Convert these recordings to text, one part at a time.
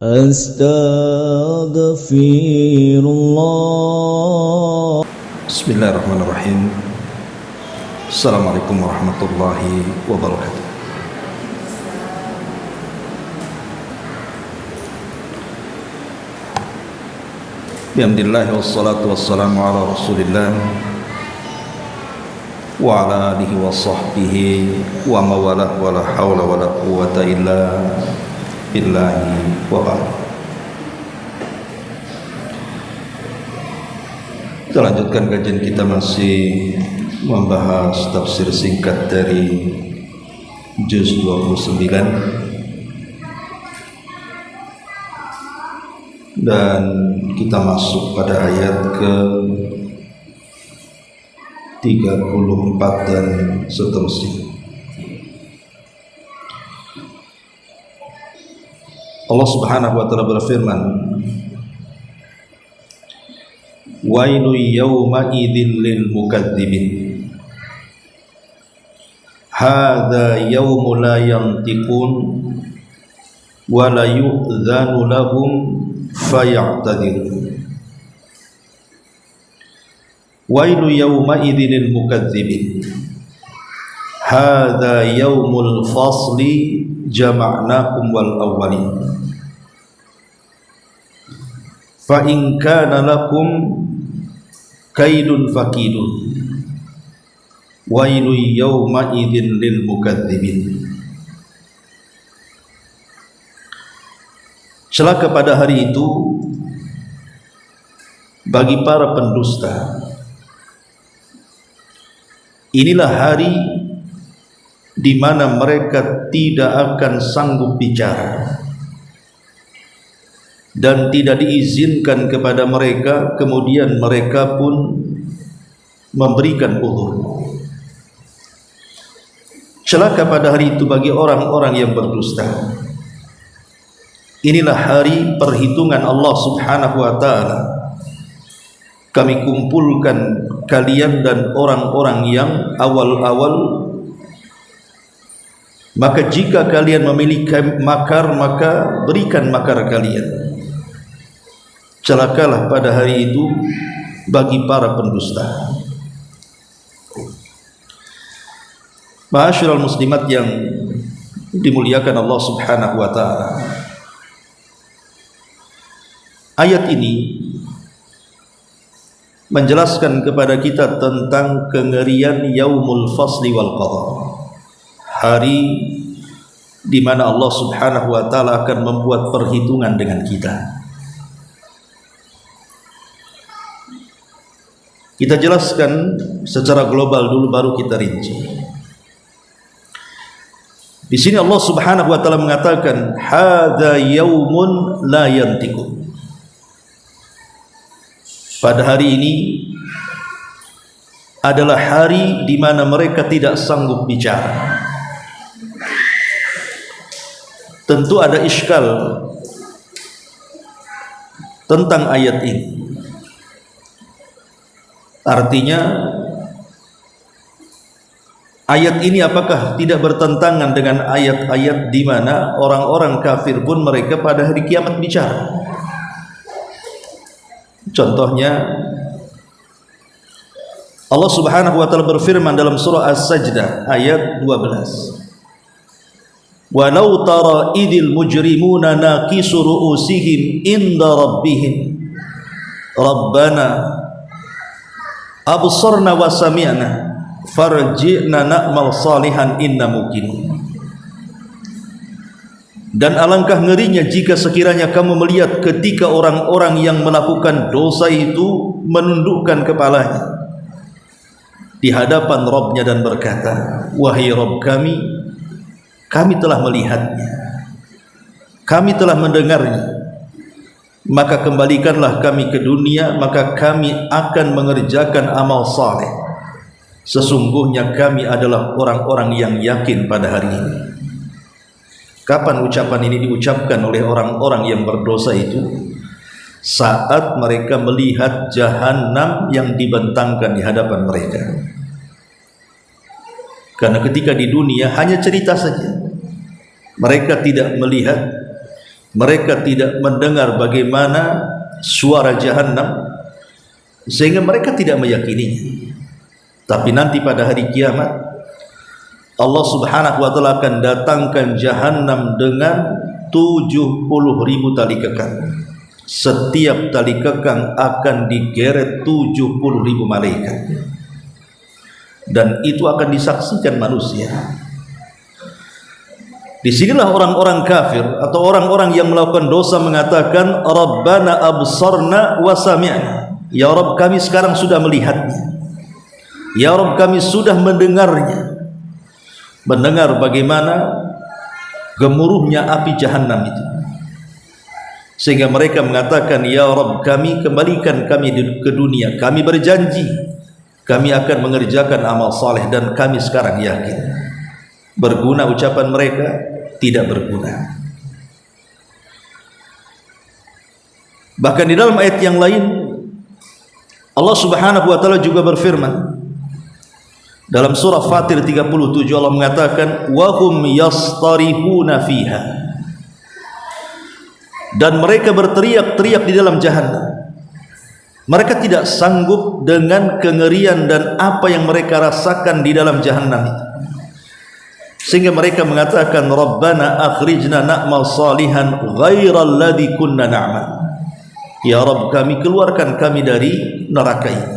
Astaghfirullah. Bismillahirrahmanirrahim. Assalamualaikum warahmatullahi wabarakatuh. Bihamdillah wassalatu wassalamu ala rasulillah wa ala alihi wa sahbihi wa mawalah wa la hawla wa la quwwata illa billahi wa ba'd. Kita lanjutkan kajian kita, masih membahas tafsir singkat dari juz 29, dan kita masuk pada ayat ke 34 dan seterusnya. Allah Subhanahu wa taala berfirman, wailu yawma idzin lil mukadzibin hadza yawmu la yantiqun wa la yu'dzanu lahum faya'tadzirun. Wailu yawma idzin lil mukadzibin hadza yawmul fasli jama'nakum wal awwalin fa in kana lakum kaidun fakidun wailu yawma idzin lil mukadzibin. Celaka pada hari itu bagi para pendusta. Inilah hari di mana mereka tidak akan sanggup bicara dan tidak diizinkan kepada mereka, kemudian mereka pun memberikan uzur. Celaka pada hari itu bagi orang-orang yang berdusta. Inilah hari perhitungan Allah Subhanahu wa taala. Kami kumpulkan kalian dan orang-orang yang awal-awal, maka jika kalian memiliki makar, maka berikan makar kalian. Celakalah pada hari itu bagi para pendusta. Ma'asyiral muslimat yang dimuliakan Allah Subhanahu wa taala. Ayat ini menjelaskan kepada kita tentang kengerian yaumul fasli wal qadha. Hari di mana Allah Subhanahu wa taala akan membuat perhitungan dengan kita. Kita jelaskan secara global dulu, baru kita rinci. Di sini Allah Subhanahu wa taala mengatakan hadza yaumun la yantiqun. Pada hari ini adalah hari di mana mereka tidak sanggup bicara. Tentu ada iskal tentang ayat ini. Artinya ayat ini apakah tidak bertentangan dengan ayat-ayat di mana orang-orang kafir pun mereka pada hari kiamat bicara? Contohnya Allah Subhanahu wa taala berfirman dalam surah As-Sajdah ayat 12. Walau tara idil mujrimuna naqisu ru'usihim inda rabbihim rabbana absarna wa sami'na farji'na na'mal salihan inna muqinun. Dan alangkah ngerinya jika sekiranya kamu melihat ketika orang-orang yang melakukan dosa itu menundukkan kepalanya di hadapan Rabbnya dan berkata, wahai Rabb kami, kami telah melihatnya, kami telah mendengarnya, maka kembalikanlah kami ke dunia, maka kami akan mengerjakan amal saleh. Sesungguhnya kami adalah orang-orang yang yakin pada hari ini. Kapan ucapan ini diucapkan oleh orang-orang yang berdosa itu? Saat mereka melihat jahanam yang dibentangkan di hadapan mereka. Karena ketika di dunia hanya cerita saja, mereka tidak melihat mereka tidak mendengar bagaimana suara Jahannam, sehingga mereka tidak meyakininya. Tapi nanti pada hari kiamat Allah subhanahu wa ta'ala akan datangkan Jahannam dengan 70.000 tali kekang. Setiap tali kekang akan digeret 70.000 malaikat, dan itu akan disaksikan manusia. Disinilah orang-orang kafir atau orang-orang yang melakukan dosa mengatakan, Rabbana absarna wa sami'na. Ya Rabb, kami sekarang sudah melihatnya. Ya Rabb, kami sudah mendengarnya. Mendengar bagaimana gemuruhnya api Jahannam itu, sehingga mereka mengatakan, Ya Rabb, kami kembalikan kami ke dunia. Kami berjanji kami akan mengerjakan amal saleh, dan kami sekarang yakin. Berguna ucapan mereka? Tidak berguna. Bahkan di dalam ayat yang lain Allah subhanahu wa ta'ala juga berfirman dalam surah Fatir 37, Allah mengatakan, wahum yastarihuna fiha, dan mereka berteriak-teriak di dalam Jahannam. Mereka tidak sanggup dengan kengerian dan apa yang mereka rasakan di dalam Jahannam itu, sehingga mereka mengatakan, Rabbana akhrijna na'mal salihan ghairal ladzi kunna na'mal. Ya Rabb, kami keluarkan kami dari neraka ini.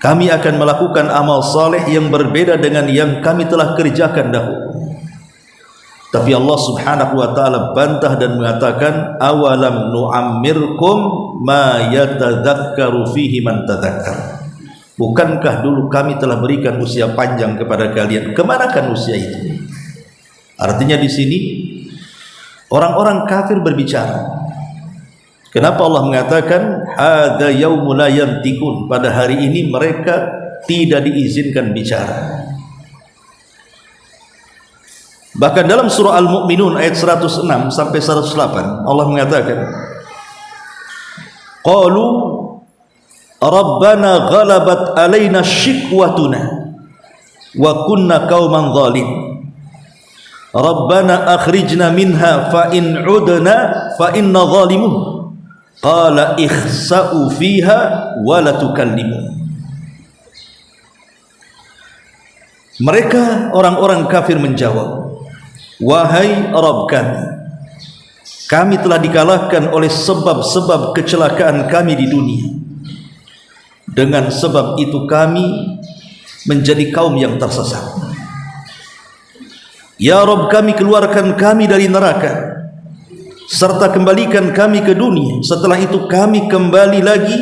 Kami akan melakukan amal saleh yang berbeda dengan yang kami telah kerjakan dahulu. Tapi Allah subhanahu wa ta'ala bantah dan mengatakan, awalam nu'ammirkum ma yatadzakkaru fihi man tadzakkar. Bukankah dulu kami telah berikan usia panjang kepada kalian? Kemanakan usia itu? Artinya di sini orang-orang kafir berbicara. Kenapa Allah mengatakan hadza yaumul la yantikun? Pada hari ini mereka tidak diizinkan bicara. Bahkan dalam surah Al-Mu'minun ayat 106 sampai 108 Allah mengatakan, qalu Rabbana ghalabat alaina shikwatuna wa kunna qauman zalim. Rabbana akhrijna minha fa in udna fa inna zalimun. Qala ikhsa'u fiha wa la tukallimun. Mereka orang-orang kafir menjawab, wahai Rabb kami telah dikalahkan oleh sebab-sebab kecelakaan kami di dunia. Dengan sebab itu kami menjadi kaum yang tersesat. Ya Rabb, kami keluarkan kami dari neraka, serta kembalikan kami ke dunia. Setelah itu kami kembali lagi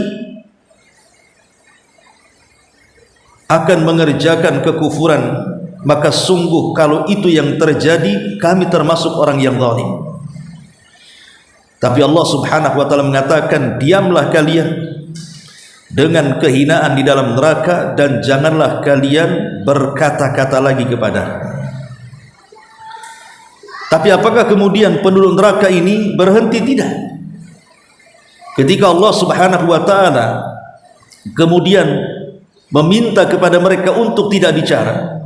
akan mengerjakan kekufuran. Maka sungguh kalau itu yang terjadi, kami termasuk orang yang zalim. Tapi Allah subhanahu wa ta'ala mengatakan, diamlah kalian dengan kehinaan di dalam neraka, dan janganlah kalian berkata-kata lagi kepada. Tapi apakah kemudian penduduk neraka ini berhenti? Tidak. Ketika Allah subhanahu wa ta'ala kemudian meminta kepada mereka untuk tidak bicara,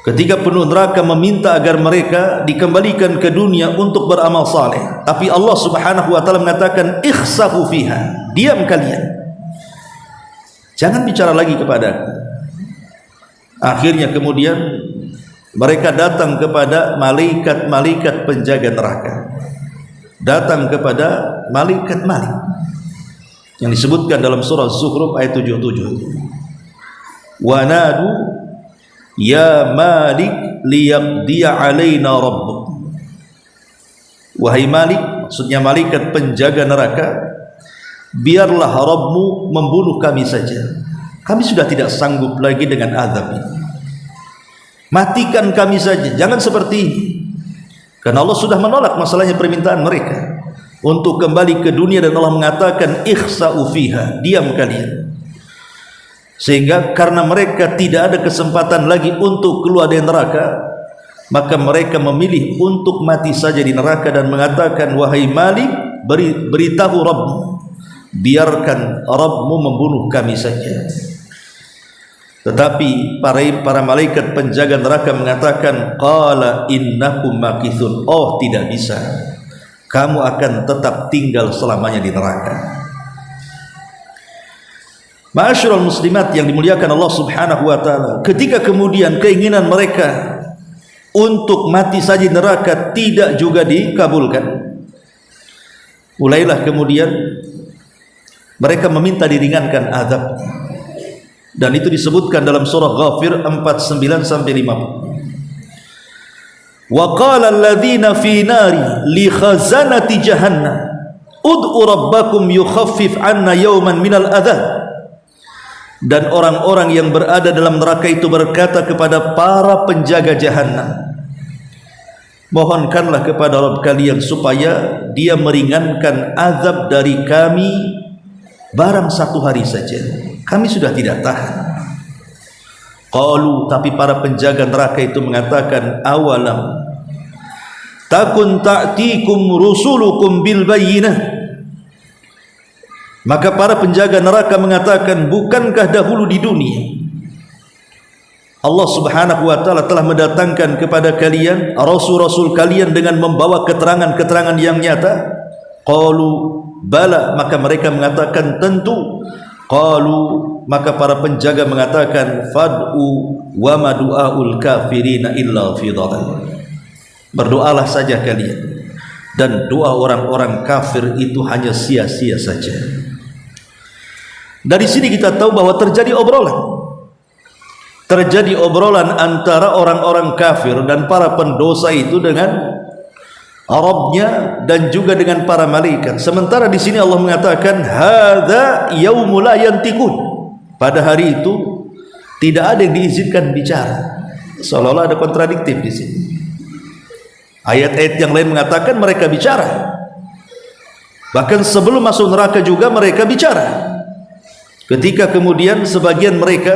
ketika penduduk neraka meminta agar mereka dikembalikan ke dunia untuk beramal saleh, tapi Allah subhanahu wa ta'ala mengatakan, ikhsafu fiha, diam kalian, jangan bicara lagi kepada. Akhirnya kemudian mereka datang kepada malaikat-malaikat penjaga neraka, datang kepada malaikat Malik yang disebutkan dalam surah Zukhruf ayat 77. Wa nadu ya Malik liyaqdiya alaina rabbuk. Wahai Malik, maksudnya malaikat penjaga neraka, biarlah Rabbmu membunuh kami saja. Kami sudah tidak sanggup lagi dengan azab ini. Matikan kami saja, jangan seperti ini. Karena Allah sudah menolak masalahnya permintaan mereka untuk kembali ke dunia, dan Allah mengatakan ikhsa'u fiha, diam kalian. Sehingga karena mereka tidak ada kesempatan lagi untuk keluar dari neraka, maka mereka memilih untuk mati saja di neraka dan mengatakan, wahai Malik, beritahu Rabbmu, biarkan Rabbmu membunuh kami saja. Tetapi para malaikat penjaga neraka mengatakan, qala innakum makithun, oh tidak bisa, kamu akan tetap tinggal selamanya di neraka. Ma'asyiral muslimat yang dimuliakan Allah Subhanahu wa taala, ketika kemudian keinginan mereka untuk mati saja di neraka tidak juga dikabulkan, mulailah kemudian mereka meminta diringankan azab. Dan itu disebutkan dalam surah Ghafir 49 sampai 50. Wa qala alladhina fi nari li khazanati jahannam ud'u rabbakum yukhaffif 'anna yawman minal adzab. Dan orang-orang yang berada dalam neraka itu berkata kepada para penjaga jahanam, mohonkanlah kepada Rabb kalian supaya dia meringankan azab dari kami barang satu hari saja, kami sudah tidak tahan. Qalu, tapi para penjaga neraka itu mengatakan, awalam takun ta'tikum rusulukum bil bayyinah. Maka para penjaga neraka mengatakan, bukankah dahulu di dunia Allah Subhanahu wa taala telah mendatangkan kepada kalian rasul-rasul kalian dengan membawa keterangan-keterangan yang nyata? Qalu bala, maka mereka mengatakan tentu. Qalu, maka para penjaga mengatakan, fad'u wa ma du'aul kafirina illa fi dhalal. Berdoalah saja kalian, dan doa orang-orang kafir itu hanya sia-sia saja. Dari sini kita tahu bahwa terjadi obrolan antara orang-orang kafir dan para pendosa itu dengan Rabbnya dan juga dengan para malaikat. Sementara di sini Allah mengatakan, hadza yaumul la yantiqun. Pada hari itu tidak ada yang diizinkan bicara. Seolah-olah ada kontradiktif di sini. Ayat-ayat yang lain mengatakan mereka bicara. Bahkan sebelum masuk neraka juga mereka bicara. Ketika kemudian sebagian mereka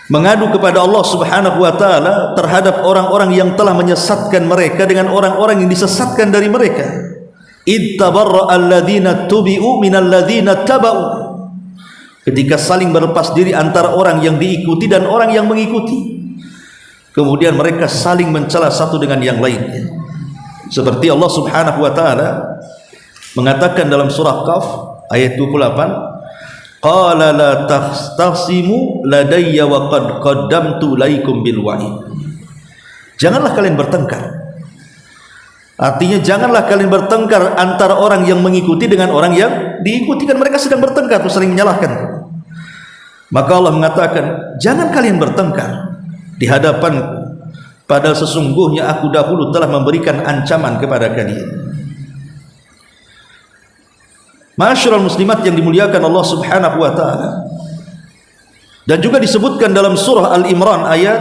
mengadu kepada Allah Subhanahu wa taala terhadap orang-orang yang telah menyesatkan mereka dengan orang-orang yang disesatkan dari mereka. Ittabarra alladzina tubi'u minal ladzina taba'u. Ketika saling berlepas diri antara orang yang diikuti dan orang yang mengikuti. Kemudian mereka saling mencela satu dengan yang lainnya. Seperti Allah Subhanahu wa taala mengatakan dalam surah Qaf ayat 28, qala la tastasimu ladayya wa qad qaddamtu laikum bil wa'id. Janganlah kalian bertengkar. Artinya janganlah kalian bertengkar antara orang yang mengikuti dengan orang yang diikuti, kan mereka sedang bertengkar, saling menyalahkan. Maka Allah mengatakan, jangan kalian bertengkar di hadapanku, padahal sesungguhnya aku dahulu telah memberikan ancaman kepada kalian. Ma'asyiral muslimat yang dimuliakan Allah Subhanahu wa taala. Dan juga disebutkan dalam surah Al-Imran ayat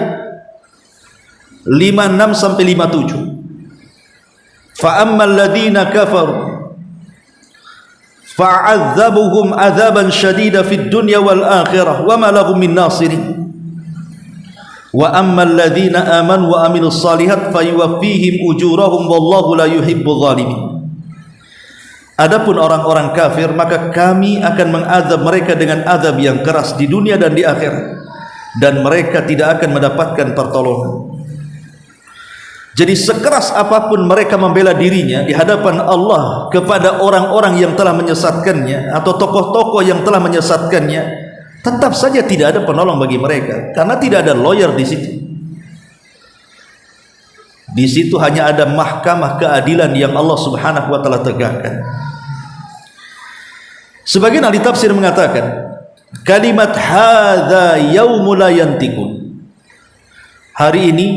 56 sampai 57. Fa ammal ladzina kafaru fa'adzabuhum 'adzaban syadida fid dunya wal akhirah wa ma lahum min nasirin. Wa ammal ladzina amanu wa amilus shalihat fayuwaffihim ujurahum wallahu la yuhibbul zalimin. Adapun orang-orang kafir, maka kami akan mengazab mereka dengan azab yang keras di dunia dan di akhirat, dan mereka tidak akan mendapatkan pertolongan. Jadi sekeras apapun mereka membela dirinya di hadapan Allah kepada orang-orang yang telah menyesatkannya atau tokoh-tokoh yang telah menyesatkannya, tetap saja tidak ada penolong bagi mereka, karena tidak ada lawyer di situ. Di situ hanya ada mahkamah keadilan yang Allah Subhanahu wa taala tegakkan. Sebagian ahli tafsir mengatakan kalimat hadza yaumul la yantiqun, hari ini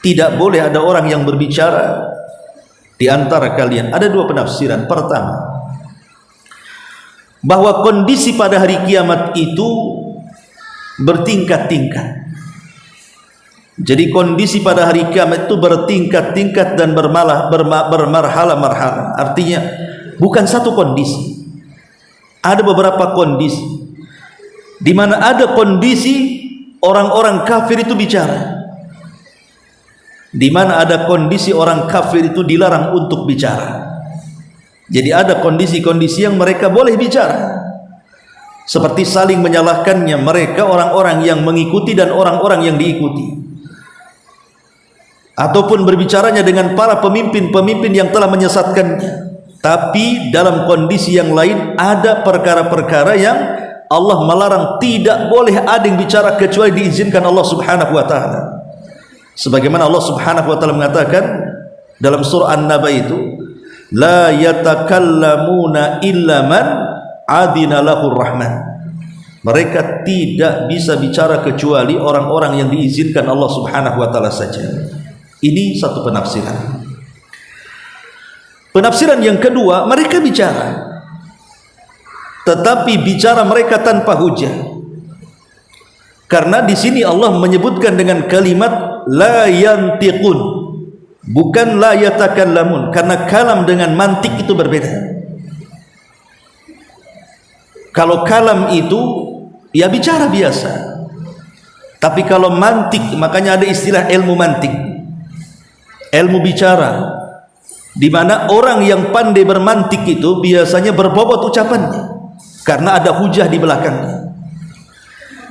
tidak boleh ada orang yang berbicara di antara kalian. Ada dua penafsiran. Pertama, bahwa kondisi pada hari kiamat itu bertingkat-tingkat. Jadi kondisi pada hari kiamat itu bertingkat-tingkat dan bermarhala-marhala. Artinya bukan satu kondisi. Ada beberapa kondisi di mana ada kondisi orang-orang kafir itu bicara, di mana ada kondisi orang kafir itu dilarang untuk bicara. Jadi ada kondisi-kondisi yang mereka boleh bicara, seperti saling menyalahkannya mereka orang-orang yang mengikuti dan orang-orang yang diikuti, ataupun berbicaranya dengan para pemimpin-pemimpin yang telah menyesatkannya. Tapi dalam kondisi yang lain ada perkara-perkara yang Allah melarang, tidak boleh ada yang bicara kecuali diizinkan Allah Subhanahu wa taala. Sebagaimana Allah Subhanahu wa taala mengatakan dalam surah An-Naba itu, la yatakallamuna illa man adina lahur rahman. Mereka tidak bisa bicara kecuali orang-orang yang diizinkan Allah Subhanahu wa taala saja. Ini satu penafsiran. Penafsiran yang kedua, mereka bicara, tetapi bicara mereka tanpa hujah. Karena di sini Allah menyebutkan dengan kalimat la yantiqun, bukan la yatakallamun, karena kalam dengan mantik itu berbeda. Kalau kalam itu ya bicara biasa, tapi kalau mantik, makanya ada istilah ilmu mantik, ilmu bicara, di mana orang yang pandai bermantik itu biasanya berbobot ucapannya karena ada hujah di belakangnya.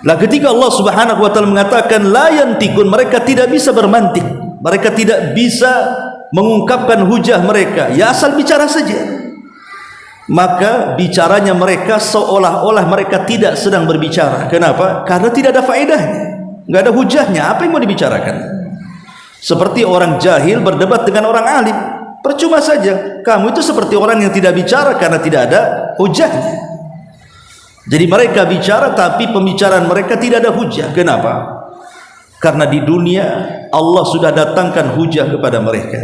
Lah ketika Allah Subhanahu wa taala mengatakan la yantikun, mereka tidak bisa bermantik, mereka tidak bisa mengungkapkan hujah mereka, ya asal bicara saja, maka bicaranya mereka seolah-olah mereka tidak sedang berbicara. Kenapa? Karena tidak ada faedahnya, nggak ada hujahnya, apa yang mau dibicarakan? Seperti orang jahil berdebat dengan orang alim, percuma saja. Kamu itu seperti orang yang tidak bicara karena tidak ada hujahnya. Jadi mereka bicara tapi pembicaraan mereka tidak ada hujah. Kenapa? Karena di dunia Allah sudah datangkan hujah kepada mereka.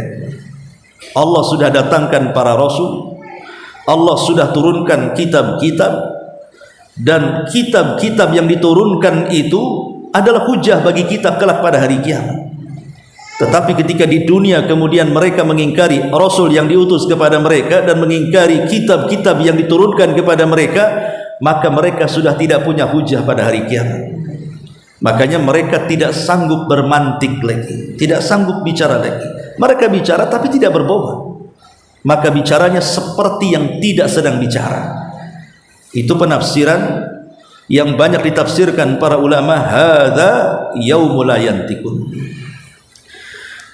Allah sudah datangkan para rasul, Allah sudah turunkan kitab-kitab, dan kitab-kitab yang diturunkan itu adalah hujah bagi kita kelak pada hari kiamat. Tetapi ketika di dunia kemudian mereka mengingkari rasul yang diutus kepada mereka dan mengingkari kitab-kitab yang diturunkan kepada mereka, maka mereka sudah tidak punya hujah pada hari kiamat. Makanya mereka tidak sanggup bermantik lagi, tidak sanggup bicara lagi. Mereka bicara tapi tidak berbobot, maka bicaranya seperti yang tidak sedang bicara. Itu penafsiran yang banyak ditafsirkan para ulama, hadza yaumul la yantikun.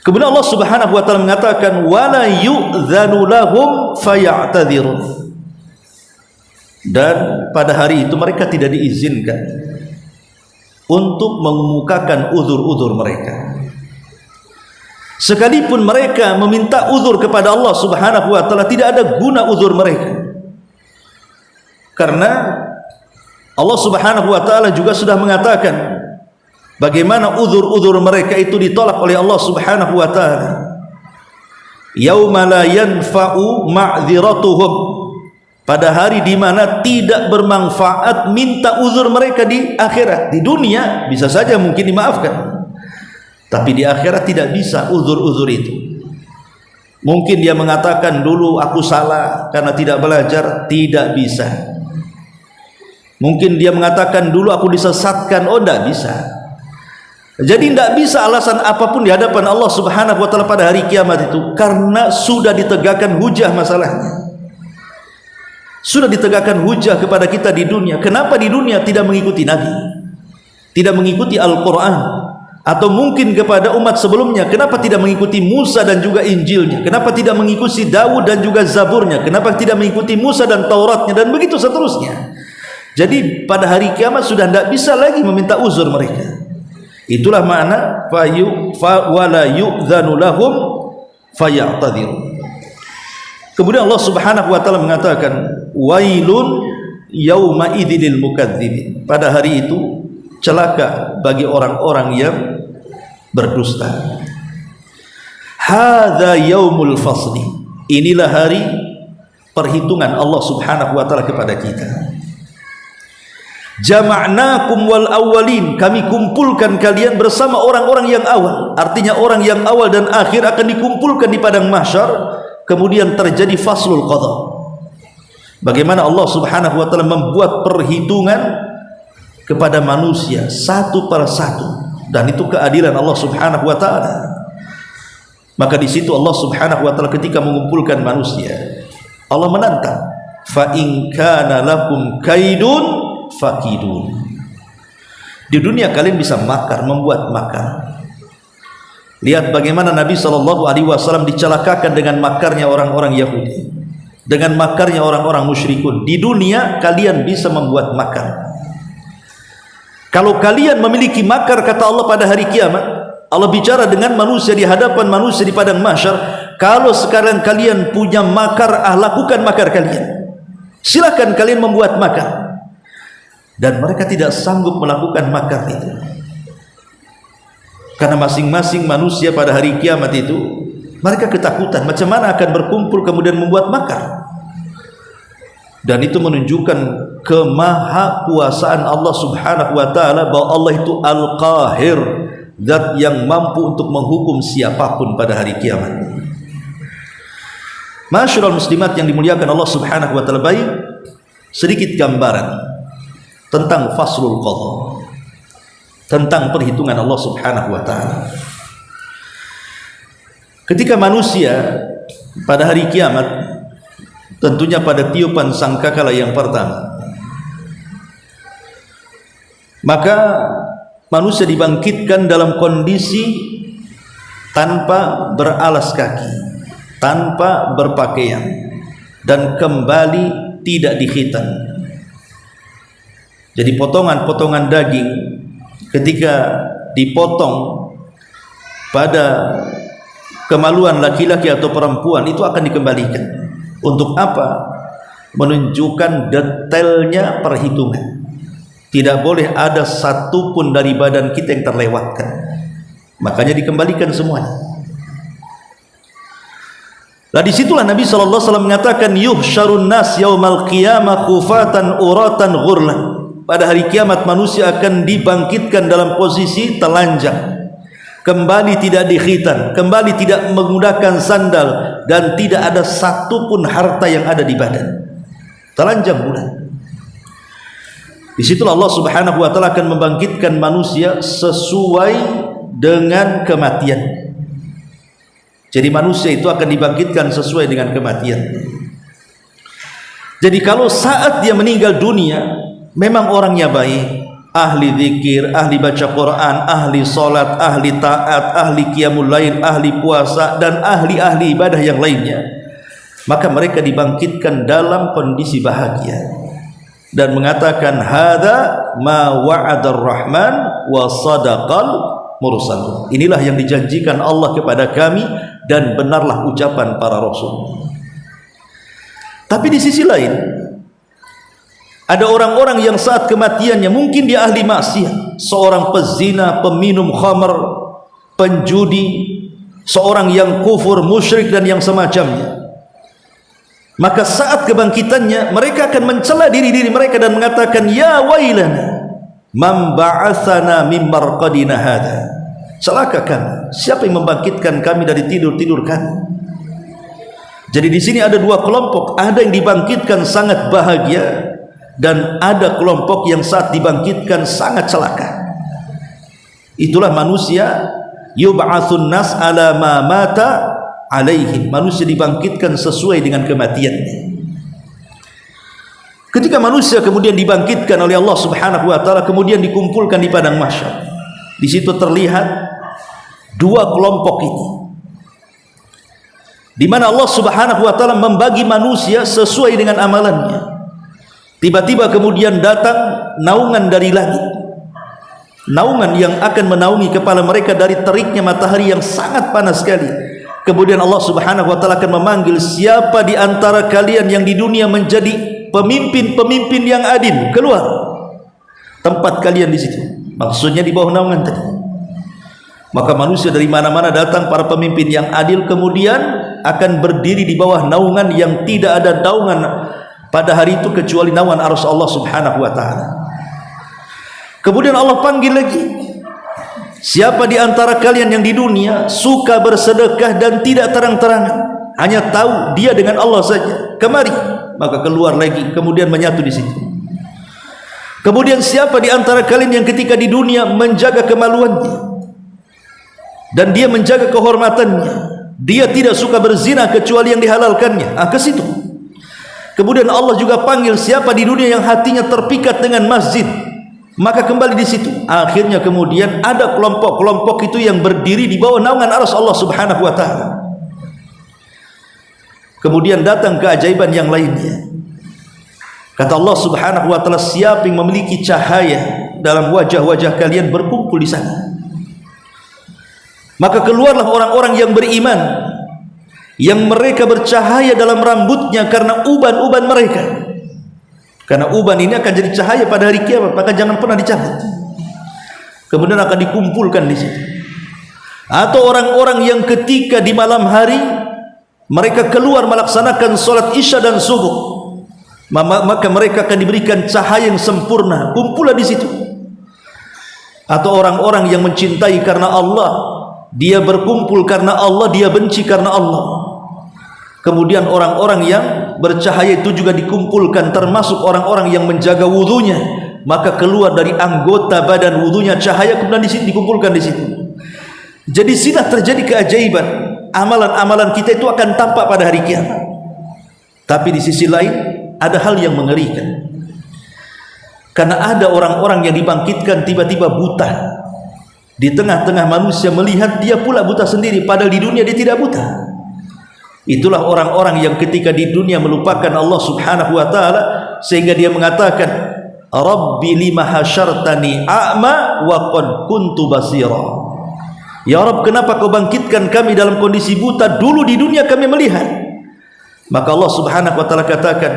Kemudian Allah Subhanahu wa taala mengatakan wala yu'dzanu lahum faya'tadzirun. Dan pada hari itu mereka tidak diizinkan untuk mengemukakan uzur-uzur mereka. Sekalipun mereka meminta uzur kepada Allah Subhanahu wa taala, tidak ada guna uzur mereka. Karena Allah Subhanahu wa taala juga sudah mengatakan bagaimana uzur-uzur mereka itu ditolak oleh Allah Subhanahu wa taala. Yauma la yanfa'u ma'dziratuhum, pada hari di mana tidak bermanfaat minta uzur mereka di akhirat. Di dunia bisa saja mungkin dimaafkan, tapi di akhirat tidak bisa uzur-uzur itu. Mungkin dia mengatakan dulu aku salah karena tidak belajar, tidak bisa. Mungkin dia mengatakan dulu aku disesatkan, oh tidak bisa. Jadi tidak bisa alasan apapun di hadapan Allah Subhanahu wa taala pada hari kiamat itu, karena sudah ditegakkan hujah masalahnya. Sudah ditegakkan hujah kepada kita di dunia. Kenapa di dunia tidak mengikuti Nabi, tidak mengikuti Al-Quran, atau mungkin kepada umat sebelumnya? Kenapa tidak mengikuti Musa dan juga Injilnya? Kenapa tidak mengikuti Daud dan juga Zaburnya? Kenapa tidak mengikuti Musa dan Tauratnya? Dan begitu seterusnya. Jadi pada hari kiamat sudah tidak bisa lagi meminta uzur mereka. Itulah makna wala yu'dzanu lahum faya'tadzirun. Kemudian Allah Subhanahu wa taala mengatakan wailun yauma idzil mukadzibin. Pada hari itu celaka bagi orang-orang yang berdusta. Hadza yaumul fasli. Inilah hari perhitungan Allah Subhanahu wa taala kepada kita. Jama'nakum wal awwalin, kami kumpulkan kalian bersama orang-orang yang awal. Artinya orang yang awal dan akhir akan dikumpulkan di padang mahsyar. Kemudian terjadi faslul qadha. Bagaimana Allah Subhanahu wa taala membuat perhitungan kepada manusia satu per satu, dan itu keadilan Allah Subhanahu wa taala. Maka di situ Allah Subhanahu wa taala ketika mengumpulkan manusia, Allah menantang, fa in kana lakum kaidun fakidun. Di dunia kalian bisa makar, membuat makar. Lihat bagaimana Nabi SAW dicelakakan dengan makarnya orang-orang Yahudi, dengan makarnya orang-orang musyrikun. Di dunia kalian bisa membuat makar. Kalau kalian memiliki makar, kata Allah pada hari kiamat, Allah bicara dengan manusia di hadapan manusia di padang mahsyar, kalau sekarang kalian punya makar, lakukan makar kalian. Silakan kalian membuat makar. Dan mereka tidak sanggup melakukan makar itu, karena masing-masing manusia pada hari kiamat itu mereka ketakutan macam mana akan berkumpul kemudian membuat makar. Dan itu menunjukkan kemahakuasaan Allah Subhanahu wa ta'ala, bahwa Allah itu Al-Qahir, zat yang mampu untuk menghukum siapapun pada hari kiamat. Masyarul muslimat yang dimuliakan Allah Subhanahu wa ta'ala, baik sedikit gambaran tentang faslul qadha, tentang perhitungan Allah Subhanahu wa ta'ala. Ketika manusia pada hari kiamat, tentunya pada tiupan sangkakala yang pertama, maka manusia dibangkitkan dalam kondisi tanpa beralas kaki, tanpa berpakaian, dan kembali tidak dikhitan. Jadi potongan-potongan daging ketika dipotong pada kemaluan laki-laki atau perempuan itu akan dikembalikan. Untuk apa? Menunjukkan detailnya perhitungan. Tidak boleh ada satupun dari badan kita yang terlewatkan. Makanya dikembalikan semuanya. Nah, disitulah Nabi SAW mengatakan, yuhsyarun nas yaumal qiyamah khufatan uratan ghurlan. Pada hari kiamat manusia akan dibangkitkan dalam posisi telanjang, kembali tidak dikhitan, kembali tidak menggunakan sandal, dan tidak ada satupun harta yang ada di badan. Telanjang bulan. Disitulah Allah Subhanahu wa ta'ala akan membangkitkan manusia sesuai dengan kematian. Jadi manusia itu akan dibangkitkan sesuai dengan kematian. Jadi kalau saat dia meninggal dunia memang orangnya baik, ahli zikir, ahli baca Quran, ahli salat, ahli taat, ahli qiyamul lail, ahli puasa, dan ahli-ahli ibadah yang lainnya, maka mereka dibangkitkan dalam kondisi bahagia dan mengatakan, hadza ma wa'adar rahman wa sadaqal mursalun. Inilah yang dijanjikan Allah kepada kami dan benarlah ucapan para rasul. Tapi di sisi lain ada orang-orang yang saat kematiannya mungkin dia ahli maksiat, seorang pezina, peminum khamr, penjudi, seorang yang kufur, musyrik, dan yang semacamnya. Maka saat kebangkitannya mereka akan mencela diri-diri mereka dan mengatakan, ya wailana man ba'atsana min marqadina hadza. Celaka kami, siapa yang membangkitkan kami dari tidur-tidur kami? Jadi di sini ada dua kelompok, ada yang dibangkitkan sangat bahagia, dan ada kelompok yang saat dibangkitkan sangat celaka. Itulah manusia, yub'atsun nas ala ma mata alaihi. Manusia dibangkitkan sesuai dengan kematiannya. Ketika manusia kemudian dibangkitkan oleh Allah Subhanahu wa ta'ala, kemudian dikumpulkan di padang mahsyar, di situ terlihat dua kelompok ini, di mana Allah Subhanahu wa ta'ala membagi manusia sesuai dengan amalannya. Tiba-tiba kemudian datang naungan dari langit, naungan yang akan menaungi kepala mereka dari teriknya matahari yang sangat panas sekali. Kemudian Allah Subhanahu wa ta'ala akan memanggil, siapa di antara kalian yang di dunia menjadi pemimpin-pemimpin yang adil, keluar. Tempat kalian di situ, maksudnya di bawah naungan tadi. Maka manusia dari mana-mana datang, para pemimpin yang adil, kemudian akan berdiri di bawah naungan yang tidak ada naungan pada hari itu kecuali naungan arsy Allah Subhanahu wa ta'ala. Kemudian Allah panggil lagi, siapa di antara kalian yang di dunia suka bersedekah dan tidak terang-terangan, hanya tahu dia dengan Allah saja, kemari. Maka keluar lagi, kemudian menyatu di situ. Kemudian siapa di antara kalian yang ketika di dunia menjaga kemaluannya dan dia menjaga kehormatannya, dia tidak suka berzina kecuali yang dihalalkannya, ke situ. Kemudian Allah juga panggil siapa di dunia yang hatinya terpikat dengan masjid, maka kembali di situ. Akhirnya kemudian ada kelompok-kelompok itu yang berdiri di bawah naungan arsy Allah Subhanahu wa taala. Kemudian datang keajaiban yang lainnya. Kata Allah Subhanahu wa taala, siapa yang memiliki cahaya dalam wajah-wajah kalian berkumpul di sana. Maka keluarlah orang-orang yang beriman, yang mereka bercahaya dalam rambutnya karena uban-uban mereka. Karena uban ini akan jadi cahaya pada hari kiamat, maka jangan pernah dicabut. Kemudian akan dikumpulkan di situ. Atau orang-orang yang ketika di malam hari mereka keluar melaksanakan sholat isya dan subuh, maka mereka akan diberikan cahaya yang sempurna, kumpullah di situ. Atau orang-orang yang mencintai karena Allah, dia berkumpul karena Allah, dia benci karena Allah. Kemudian orang-orang yang bercahaya itu juga dikumpulkan, termasuk orang-orang yang menjaga wudunya, maka keluar dari anggota badan wudunya cahaya, kemudian di situ dikumpulkan di situ. Jadi sudah terjadi keajaiban, amalan-amalan kita itu akan tampak pada hari kiamat. Tapi di sisi lain ada hal yang mengerikan, karena ada orang-orang yang dibangkitkan tiba-tiba buta. Di tengah-tengah manusia melihat dia pula buta sendiri, padahal di dunia dia tidak buta. Itulah orang-orang yang ketika di dunia melupakan Allah Subhanahu wa taala, sehingga dia mengatakan, Rabbi lima hasyartani a'ma wa qad kuntu basira. Ya Rabb, kenapa kau bangkitkan kami dalam kondisi buta? Dulu di dunia kami melihat. Maka Allah Subhanahu wa taala katakan,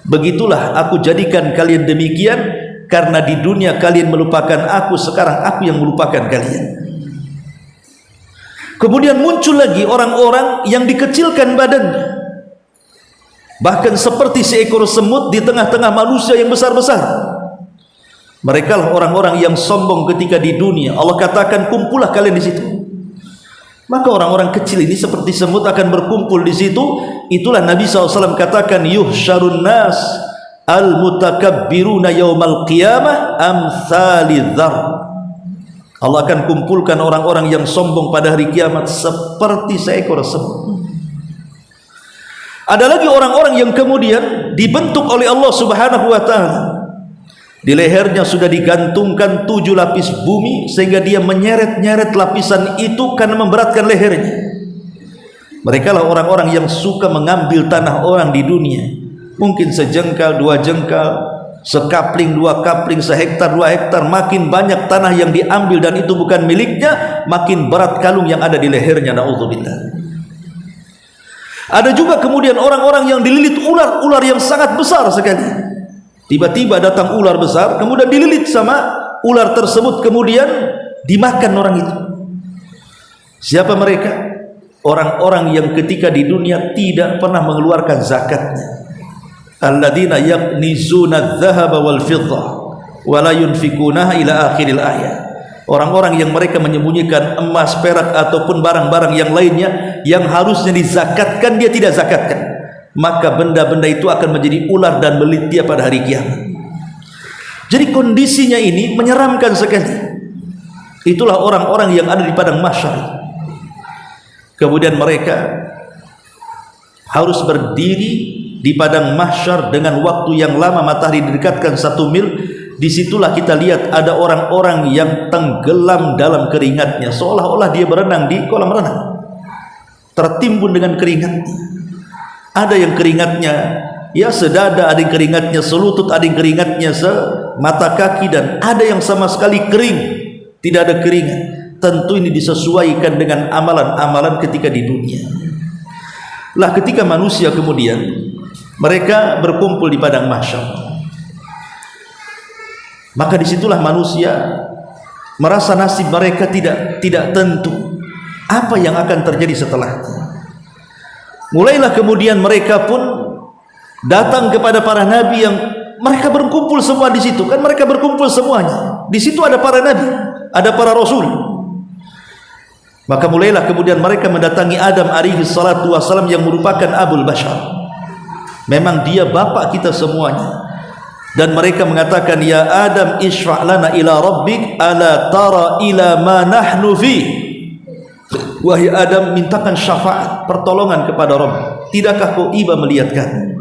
begitulah aku jadikan kalian demikian, karena di dunia kalian melupakan aku, sekarang aku yang melupakan kalian. Kemudian muncul lagi orang-orang yang dikecilkan badannya, bahkan seperti seekor semut di tengah-tengah manusia yang besar-besar. Mereka lah orang-orang yang sombong ketika di dunia. Allah katakan, kumpullah kalian di situ. Maka orang-orang kecil ini seperti semut akan berkumpul di situ. Itulah Nabi SAW katakan, yuhsyarun nas al-mutakabbiruna yawmal qiyamah amthali dzar. Allah akan kumpulkan orang-orang yang sombong pada hari kiamat seperti seekor semut. Ada lagi orang-orang yang kemudian dibentuk oleh Allah Subhanahu wa taala. Di lehernya sudah digantungkan 7 lapis bumi, sehingga dia menyeret-nyeret lapisan itu karena memberatkan lehernya. Mereka lah orang-orang yang suka mengambil tanah orang di dunia. Mungkin sejengkal, 2 jengkal, sekapling, 2 kapling, sehektar, 2 hektar. Makin banyak tanah yang diambil dan itu bukan miliknya, makin berat kalung yang ada di lehernya. Na'udzubillah. Ada juga kemudian orang-orang yang dililit ular-ular yang sangat besar sekali. Tiba-tiba datang ular besar, kemudian dililit sama ular tersebut, kemudian dimakan orang itu. Siapa mereka? Orang-orang yang ketika di dunia tidak pernah mengeluarkan zakatnya. Alladzina yaknizuna adh-dhahaba wal fiddah wa la yunfikunaha ila akhiril ayat. Orang-orang yang mereka menyembunyikan emas, perak ataupun barang-barang yang lainnya yang harusnya dizakatkan, dia tidak zakatkan. Maka benda-benda itu akan menjadi ular dan belit dia pada hari kiamat. Jadi kondisinya ini menyeramkan sekali. Itulah orang-orang yang ada di padang mahsyar. Kemudian mereka harus berdiri di padang mahsyar dengan waktu yang lama, matahari didekatkan 1 mil. Disitulah kita lihat ada orang-orang yang tenggelam dalam keringatnya, seolah-olah dia berenang di kolam renang, tertimbun dengan keringatnya. Ada yang keringatnya ya sedada, ada yang keringatnya selutut, ada yang keringatnya semata kaki, dan ada yang sama sekali kering, tidak ada keringat. Tentu ini disesuaikan dengan amalan-amalan ketika di dunia. Lah ketika manusia kemudian mereka berkumpul di padang mahsyar, maka disitulah manusia merasa nasib mereka tidak tentu. Apa yang akan terjadi setelahnya? Mulailah kemudian mereka pun datang kepada para nabi yang mereka berkumpul semua di situ. Kan mereka berkumpul semuanya. Di situ ada para nabi, ada para rasul. Maka mulailah kemudian mereka mendatangi Adam alaihi salatu wassalam yang merupakan Abul Bashar. Memang dia bapak kita semuanya. Dan mereka mengatakan, ya Adam isfa' lana ila rabbik ala tara ila ma nahnu fi. Wahai Adam, mintakan syafaat, pertolongan kepada Rabb. Tidakkah kau iba melihat kami?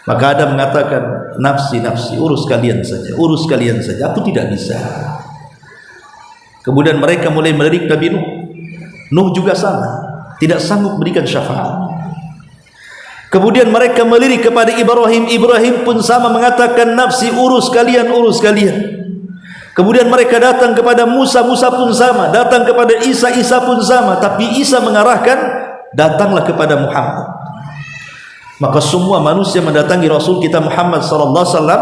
Maka Adam mengatakan, nafsi, nafsi, urus kalian saja, aku tidak bisa. Kemudian mereka mulai melirik Nabi Nuh. Nuh juga sama, tidak sanggup berikan syafaat. Kemudian mereka melirik kepada Ibrahim. Ibrahim pun sama mengatakan, nafsi, urus kalian. Kemudian mereka datang kepada Musa. Musa pun sama, datang kepada Isa. Isa pun sama, tapi Isa mengarahkan, datanglah kepada Muhammad. Maka semua manusia mendatangi Rasul kita Muhammad sallallahu alaihi wasallam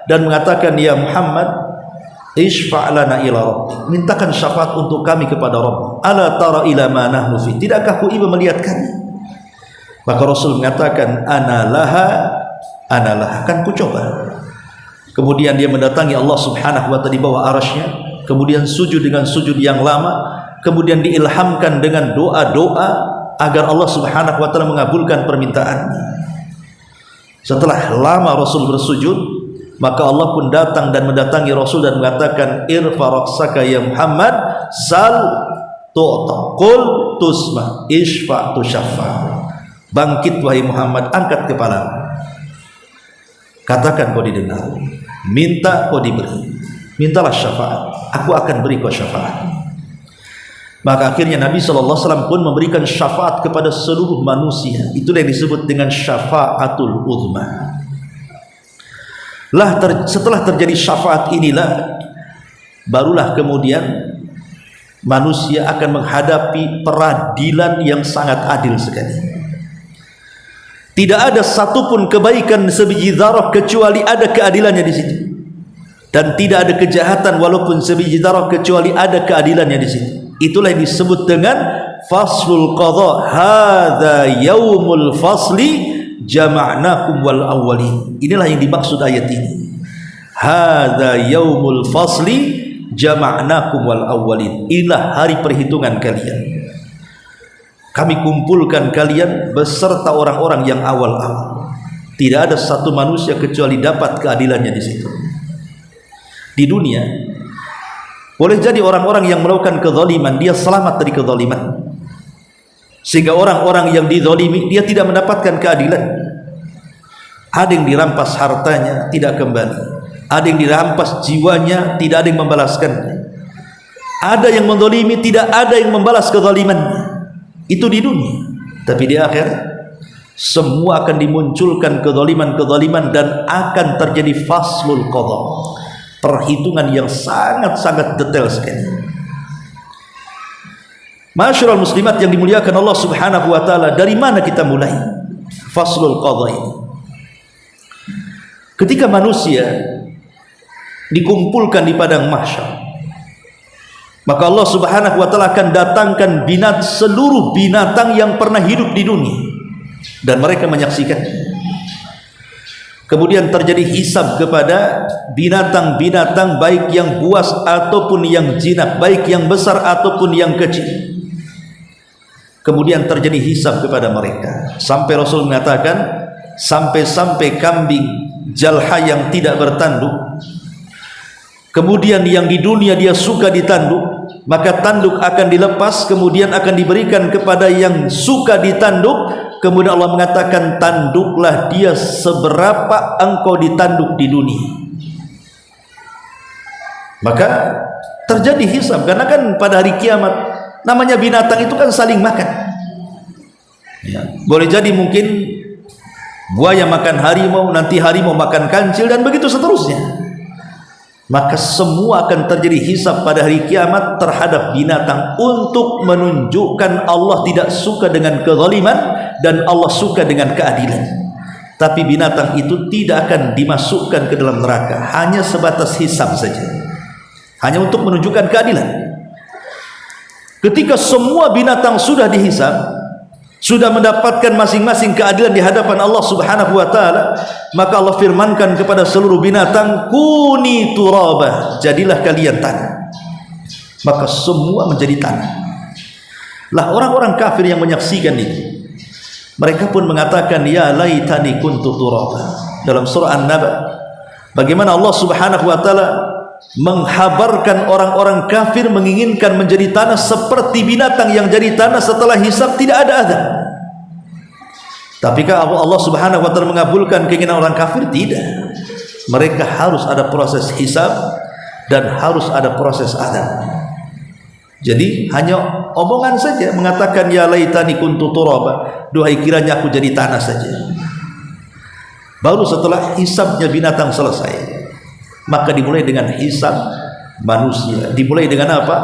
dan mengatakan, ya Muhammad, isfa' lana ila rabbik, mintakan syafaat untuk kami kepada Rabb. Ala tara ila ma nahnu fi, tidakkah kau ibu melihat kami? Maka Rasul mengatakan, ana laha, akan ku coba. Kemudian dia mendatangi Allah subhanahu wa ta'ala di bawah arasy-Nya, kemudian sujud dengan sujud yang lama, kemudian diilhamkan dengan doa-doa agar Allah subhanahu wa ta'ala mengabulkan permintaannya. Setelah lama Rasul bersujud, maka Allah pun datang dan mendatangi Rasul dan mengatakan, irfa raksaka ya Muhammad, sal tu'ta, qul tusma, isfa' tusyaffa. Bangkit wahai Muhammad, angkat kepala, katakan kau didengar, minta kau diberi, mintalah syafaat, aku akan beri kau syafaat. Maka akhirnya Nabi SAW pun memberikan syafaat kepada seluruh manusia. Itulah yang disebut dengan syafaatul uzma. Setelah terjadi syafaat inilah, barulah kemudian manusia akan menghadapi peradilan yang sangat adil sekali. Tidak ada satupun kebaikan sebiji dzarrah kecuali ada keadilannya di situ, dan tidak ada kejahatan walaupun sebiji dzarrah kecuali ada keadilannya di situ. Itulah yang disebut dengan faslul qadha. Hadza yaumul fasli jama'nakum wal awwalin. Inilah yang dimaksud ayat ini. Hadza yaumul fasli jama'nakum wal awwalin. Inilah hari perhitungan kalian. Kami kumpulkan kalian beserta orang-orang yang awal-awal. Tidak ada satu manusia kecuali dapat keadilannya di situ. Di dunia boleh jadi orang-orang yang melakukan kezaliman dia selamat dari kezaliman, sehingga orang-orang yang dizalimi dia tidak mendapatkan keadilan. Ada yang dirampas hartanya tidak kembali, ada yang dirampas jiwanya tidak ada yang membalaskannya, ada yang menzalimi tidak ada yang membalas kezalimannya. Itu di dunia. Tapi di akhirat semua akan dimunculkan kezaliman-kezaliman dan akan terjadi faslul qadha, perhitungan yang sangat-sangat detail sekali. Masyarul muslimat yang dimuliakan Allah subhanahu wa ta'ala, dari mana kita mulai faslul qadha ini? Ketika manusia dikumpulkan di padang mahsyar, maka Allah subhanahu wa ta'ala akan datangkan seluruh binatang yang pernah hidup di dunia, dan mereka menyaksikan. Kemudian terjadi hisab kepada binatang-binatang, baik yang buas ataupun yang jinak, baik yang besar ataupun yang kecil. Kemudian terjadi hisab kepada mereka, sampai Rasul mengatakan, sampai-sampai kambing jalha yang tidak bertanduk, kemudian yang di dunia dia suka ditanduk, maka tanduk akan dilepas, kemudian akan diberikan kepada yang suka ditanduk. Kemudian Allah mengatakan, tanduklah dia seberapa engkau ditanduk di dunia. Maka terjadi hisab, karena kan pada hari kiamat namanya binatang itu kan saling makan ya. Boleh jadi mungkin buaya makan harimau, nanti harimau makan kancil, dan begitu seterusnya. Maka semua akan terjadi hisab pada hari kiamat terhadap binatang, untuk menunjukkan Allah tidak suka dengan kezaliman dan Allah suka dengan keadilan. Tapi binatang itu tidak akan dimasukkan ke dalam neraka, hanya sebatas hisab saja, hanya untuk menunjukkan keadilan. Ketika semua binatang sudah dihisab, sudah mendapatkan masing-masing keadilan di hadapan Allah subhanahu wa ta'ala, maka Allah firmankan kepada seluruh binatang, kuni turaba, jadilah kalian tanah. Maka semua menjadi tanah. Lah orang-orang kafir yang menyaksikan itu, mereka pun mengatakan, ya laitani kuntu turaba. Dalam surah An-Naba, bagaimana Allah subhanahu wa ta'ala menghabarkan orang-orang kafir menginginkan menjadi tanah seperti binatang yang jadi tanah setelah hisab tidak ada azab. Tapikah Allah Subhanahu wa taala mengabulkan keinginan orang kafir? Tidak. Mereka harus ada proses hisab dan harus ada proses adab. Jadi hanya omongan saja mengatakan ya laitani kuntu turaba, duhai kiranya aku jadi tanah saja. Baru setelah hisabnya binatang selesai, maka dimulai dengan hisab manusia. Dimulai dengan apa?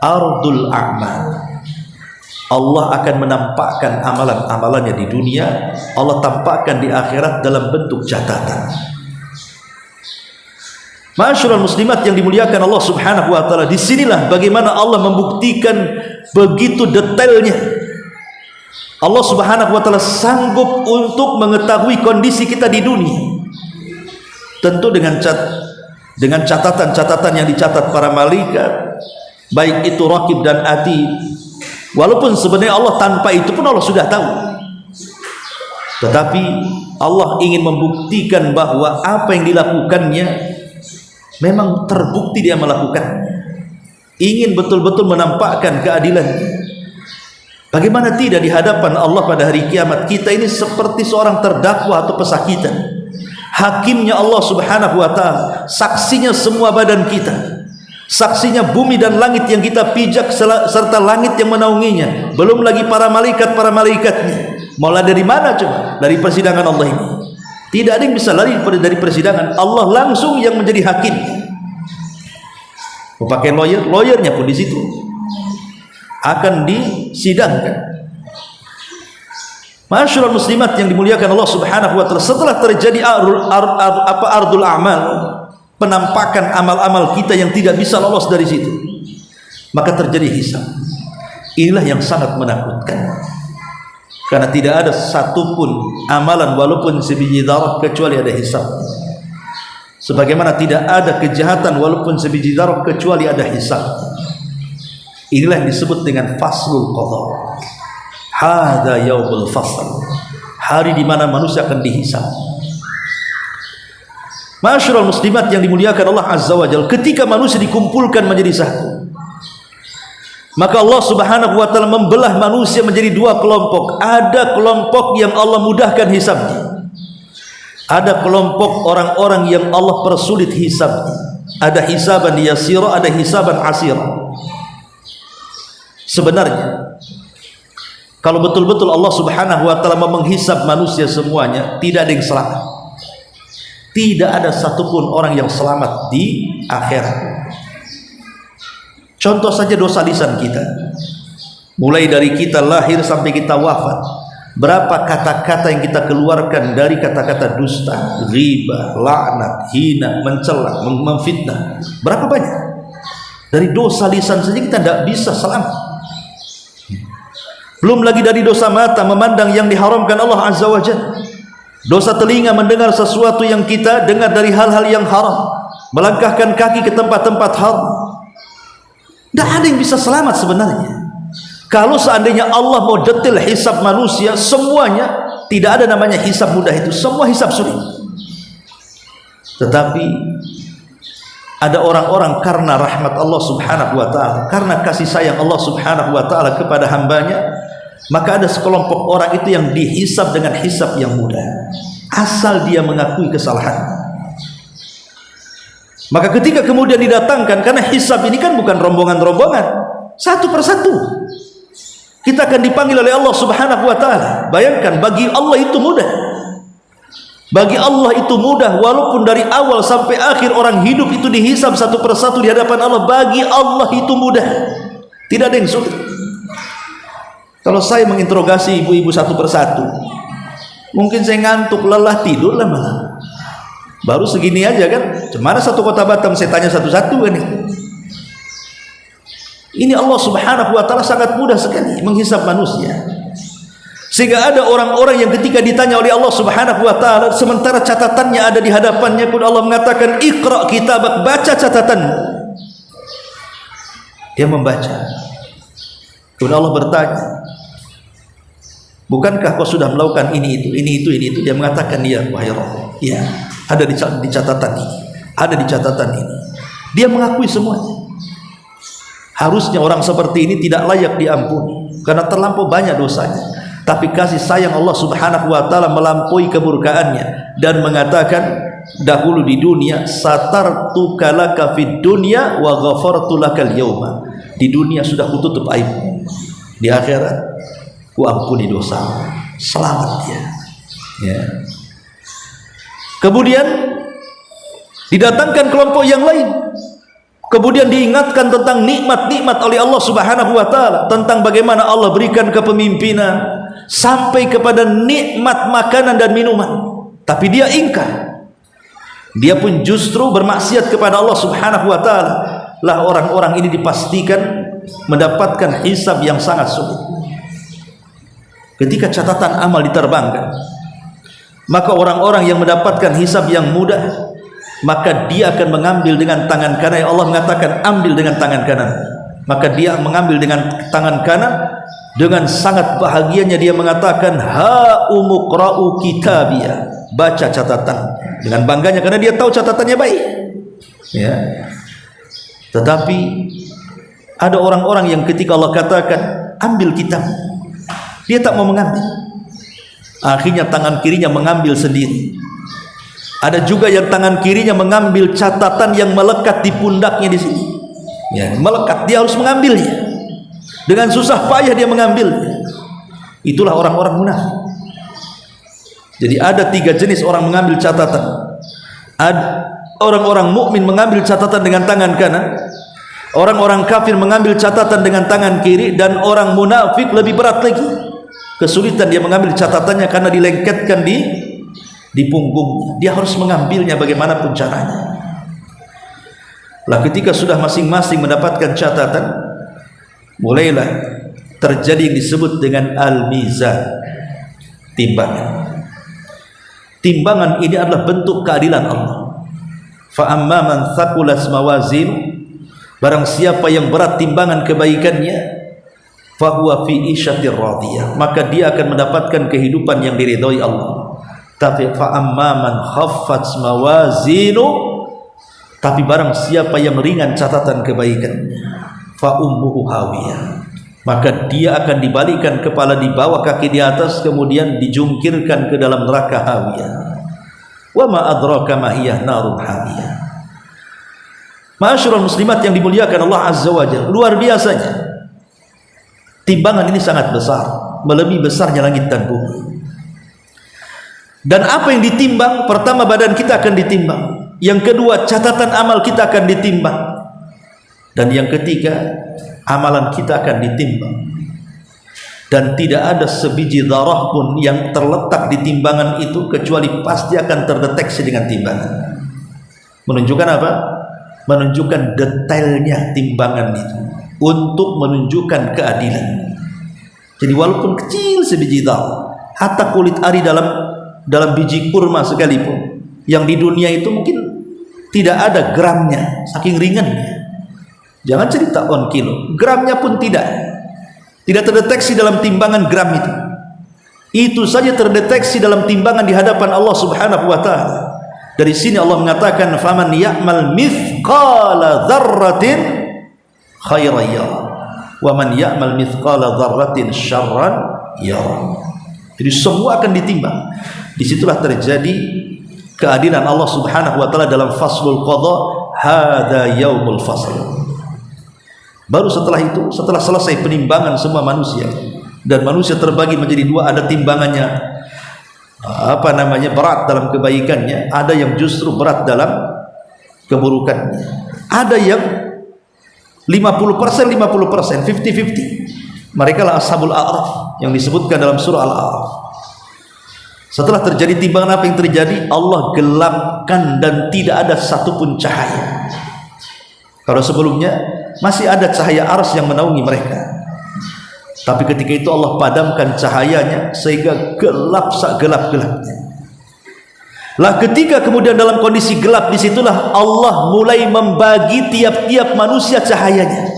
Ardul a'mal. Allah akan menampakkan amalan-amalannya di dunia, Allah tampakkan di akhirat dalam bentuk catatan. Ma'asyiral muslimat yang dimuliakan Allah Subhanahu wa taala, disinilah bagaimana Allah membuktikan begitu detailnya. Allah Subhanahu wa taala sanggup untuk mengetahui kondisi kita di dunia. Tentu dengan catatan-catatan yang dicatat para malaikat, baik itu raqib dan atid. Walaupun sebenarnya Allah tanpa itu pun Allah sudah tahu, tetapi Allah ingin membuktikan bahwa apa yang dilakukannya memang terbukti dia melakukan. Ingin betul-betul menampakkan keadilannya. Bagaimana tidak di hadapan Allah pada hari kiamat kita ini seperti seorang terdakwa atau pesakitan. Hakimnya Allah Subhanahu wa taala, saksinya semua badan kita, saksinya bumi dan langit yang kita pijak serta langit yang menaunginya, belum lagi para malaikatnya. Mulai dari mana coba? Dari persidangan Allah ini. Tidak ada yang bisa lari dari persidangan. Allah langsung yang menjadi hakim. Mau pakai lawyernya pun di situ akan disidangkan. Ma'asyiral muslimat yang dimuliakan Allah Subhanahu wa taala, setelah terjadi ardul a'mal, penampakan amal-amal kita yang tidak bisa lolos dari situ, maka terjadi hisab. Inilah yang sangat menakutkan, karena tidak ada satupun amalan walaupun sebiji dzarrah kecuali ada hisab. Sebagaimana tidak ada kejahatan walaupun sebiji dzarrah kecuali ada hisab. Inilah yang disebut dengan faslul qadha. Hadza yaumul fasl, hari di mana manusia akan dihisab. Ma'asyiral muslimat yang dimuliakan Allah Azza wa Jalla, ketika manusia dikumpulkan menjadi satu, maka Allah Subhanahu wa taala membelah manusia menjadi dua kelompok. Ada kelompok yang Allah mudahkan hisabnya, ada kelompok orang-orang yang Allah persulit hisabnya. Ada hisaban yasira, ada hisaban asira. Sebenarnya kalau betul-betul Allah Subhanahu wa taala menghisab manusia semuanya, tidak ada yang selamat. Tidak ada satupun orang yang selamat di akhirat. Contoh saja dosa lisan kita. Mulai dari kita lahir sampai kita wafat, berapa kata-kata yang kita keluarkan dari kata-kata dusta, ghibah, laknat, hina, mencela, memfitnah. Berapa banyak? Dari dosa lisan saja kita tidak bisa selamat. Belum lagi dari dosa mata, memandang yang diharamkan Allah Azza wa Jalla. Dosa telinga, mendengar sesuatu yang kita dengar dari hal-hal yang haram. Melangkahkan kaki ke tempat-tempat haram. Tidak ada yang bisa selamat sebenarnya. Kalau seandainya Allah mau detail hisab manusia semuanya, tidak ada namanya hisab mudah itu, semua hisab sulit. Tetapi ada orang-orang karena rahmat Allah Subhanahu wa taala, karena kasih sayang Allah Subhanahu wa taala kepada hambanya, maka ada sekelompok orang itu yang dihisab dengan hisab yang mudah, asal dia mengakui kesalahannya. Maka ketika kemudian didatangkan, karena hisab ini kan bukan rombongan-rombongan, satu persatu kita akan dipanggil oleh Allah Subhanahu wa taala. Bayangkan, bagi Allah itu mudah. Bagi Allah itu mudah, walaupun dari awal sampai akhir orang hidup itu dihisab satu persatu di hadapan Allah. Bagi Allah itu mudah, tidak ada yang sulit. Kalau saya menginterogasi ibu-ibu satu persatu, mungkin saya ngantuk, lelah, tidur lah malah. Baru segini aja kan, cemana satu kota Batam saya tanya satu-satu kan. Ini Allah Subhanahu wa taala sangat mudah sekali menghisab manusia. Sehingga ada orang-orang yang ketika ditanya oleh Allah Subhanahu wa taala, sementara catatannya ada di hadapannya pun Allah mengatakan, "Iqra kitabak," baca catatanmu. Dia membaca. Kemudian Allah bertanya, "Bukankah kau sudah melakukan ini itu?" Dia mengatakan, "Ya, wahai Rabb. Ya, ada di catatan ini. Ada di catatan ini." Dia mengakui semuanya. Harusnya orang seperti ini tidak layak diampuni karena terlampau banyak dosanya. Tapi kasih sayang Allah Subhanahu wa taala melampaui kemurkaannya dan mengatakan dahulu di dunia, satartuka laka fid dunya wa ghafartu lakal yauma. Di dunia sudah kututup aibmu, di akhirat ku ampuni dosa. Selamat dia. Ya. Kemudian didatangkan kelompok yang lain. Kemudian diingatkan tentang nikmat-nikmat oleh Allah Subhanahu wa taala, tentang bagaimana Allah berikan kepemimpinan sampai kepada nikmat makanan dan minuman. Tapi dia ingkar. Dia pun justru bermaksiat kepada Allah Subhanahu wa taala. Lah orang-orang ini dipastikan mendapatkan hisab yang sangat sulit. Ketika catatan amal diterbangkan, maka orang-orang yang mendapatkan hisab yang mudah, maka dia akan mengambil dengan tangan kanan. Allah mengatakan ambil dengan tangan kanan, maka dia mengambil dengan tangan kanan. Dengan sangat bahagianya dia mengatakan ha umuqra'u kitabiyah, baca catatan, dengan bangganya karena dia tahu catatannya baik, ya. Tetapi ada orang-orang yang ketika Allah katakan ambil kitab, dia tak mau mengambil, akhirnya tangan kirinya mengambil sendiri. Ada juga yang tangan kirinya mengambil catatan yang melekat di pundaknya di sini, ya, melekat, dia harus mengambilnya. Dengan susah payah dia mengambilnya. Itulah orang-orang munafik. Jadi ada 3 jenis orang mengambil catatan. Ada orang-orang mukmin mengambil catatan dengan tangan kanan, orang-orang kafir mengambil catatan dengan tangan kiri, dan orang munafik lebih berat lagi. Kesulitan dia mengambil catatannya karena dilengketkan di punggungnya. Dia harus mengambilnya bagaimanapun caranya. Lah ketika sudah masing-masing mendapatkan catatan, mulailah terjadi yang disebut dengan al-mizan, timbangan. Timbangan ini adalah bentuk keadilan Allah. Fa amma man thaqulat mawazin, barang siapa yang berat timbangan kebaikannya, fa huwa fi isyatir radiyah, maka dia akan mendapatkan kehidupan yang diridhoi Allah. Tapi fa amma man khaffat mawazinu, tapi barang siapa yang ringan catatan kebaikannya, fa ummuhu hawiyah, maka dia akan dibalikkan kepala di bawah, kaki di atas, kemudian dijungkirkan ke dalam neraka hawiyah. Wa ma adraka ma hiya narun hawiyah. Ma'asyiral muslimat yang dimuliakan Allah Azza wa Jalla, luar biasanya timbangan ini sangat besar, melebihi besarnya langit dan bumi. Dan apa yang ditimbang? Pertama, badan kita akan ditimbang. Yang kedua, catatan amal kita akan ditimbang. Dan yang ketiga, amalan kita akan ditimbang. Dan tidak ada sebiji darah pun yang terletak di timbangan itu kecuali pasti akan terdeteksi dengan timbangan. Menunjukkan apa? Menunjukkan detailnya timbangan itu untuk menunjukkan keadilan. Jadi walaupun kecil sebiji darah, hatta kulit ari dalam biji kurma sekalipun, yang di dunia itu mungkin tidak ada gramnya, saking ringannya. Jangan cerita on kilo, gramnya pun tidak terdeteksi dalam timbangan gram itu. Itu saja terdeteksi dalam timbangan di hadapan Allah Subhanahu wa taala. Dari sini Allah mengatakan faman ya'mal mithqala dzarratin khairan yara wa man ya'mal mithqala dzarratin syarran yara. Jadi semua akan ditimbang. Disitulah terjadi keadilan Allah Subhanahu wa taala dalam faslul qada, hada yaumul fasl. Baru setelah itu, setelah selesai penimbangan semua manusia, dan manusia terbagi menjadi 2, ada timbangannya berat dalam kebaikannya, ada yang justru berat dalam keburukannya. Ada yang 50%, 50%, 50-50. Mereka lah ashabul a'raf yang disebutkan dalam surah Al-A'raf. Setelah terjadi timbangan, apa yang terjadi? Allah gelapkan dan tidak ada satupun cahaya. Kalau sebelumnya masih ada cahaya arsy yang menaungi mereka, tapi ketika itu Allah padamkan cahayanya sehingga gelap segelap-gelapnya. Lah ketika kemudian dalam kondisi gelap, disitulah Allah mulai membagi tiap-tiap manusia cahayanya.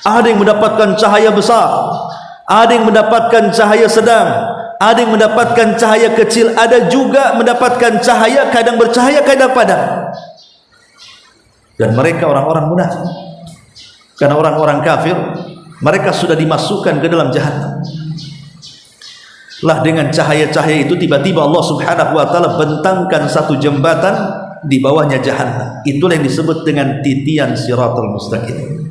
Ada yang mendapatkan cahaya besar, ada yang mendapatkan cahaya sedang, ada yang mendapatkan cahaya kecil, ada juga mendapatkan cahaya kadang bercahaya kadang padam. Dan mereka orang-orang munafik. Karena orang-orang kafir, mereka sudah dimasukkan ke dalam jahannam. Lah dengan cahaya-cahaya itu tiba-tiba Allah Subhanahu wa taala bentangkan satu jembatan di bawahnya Jahannam. Itulah yang disebut dengan titian Shiratal Mustaqim.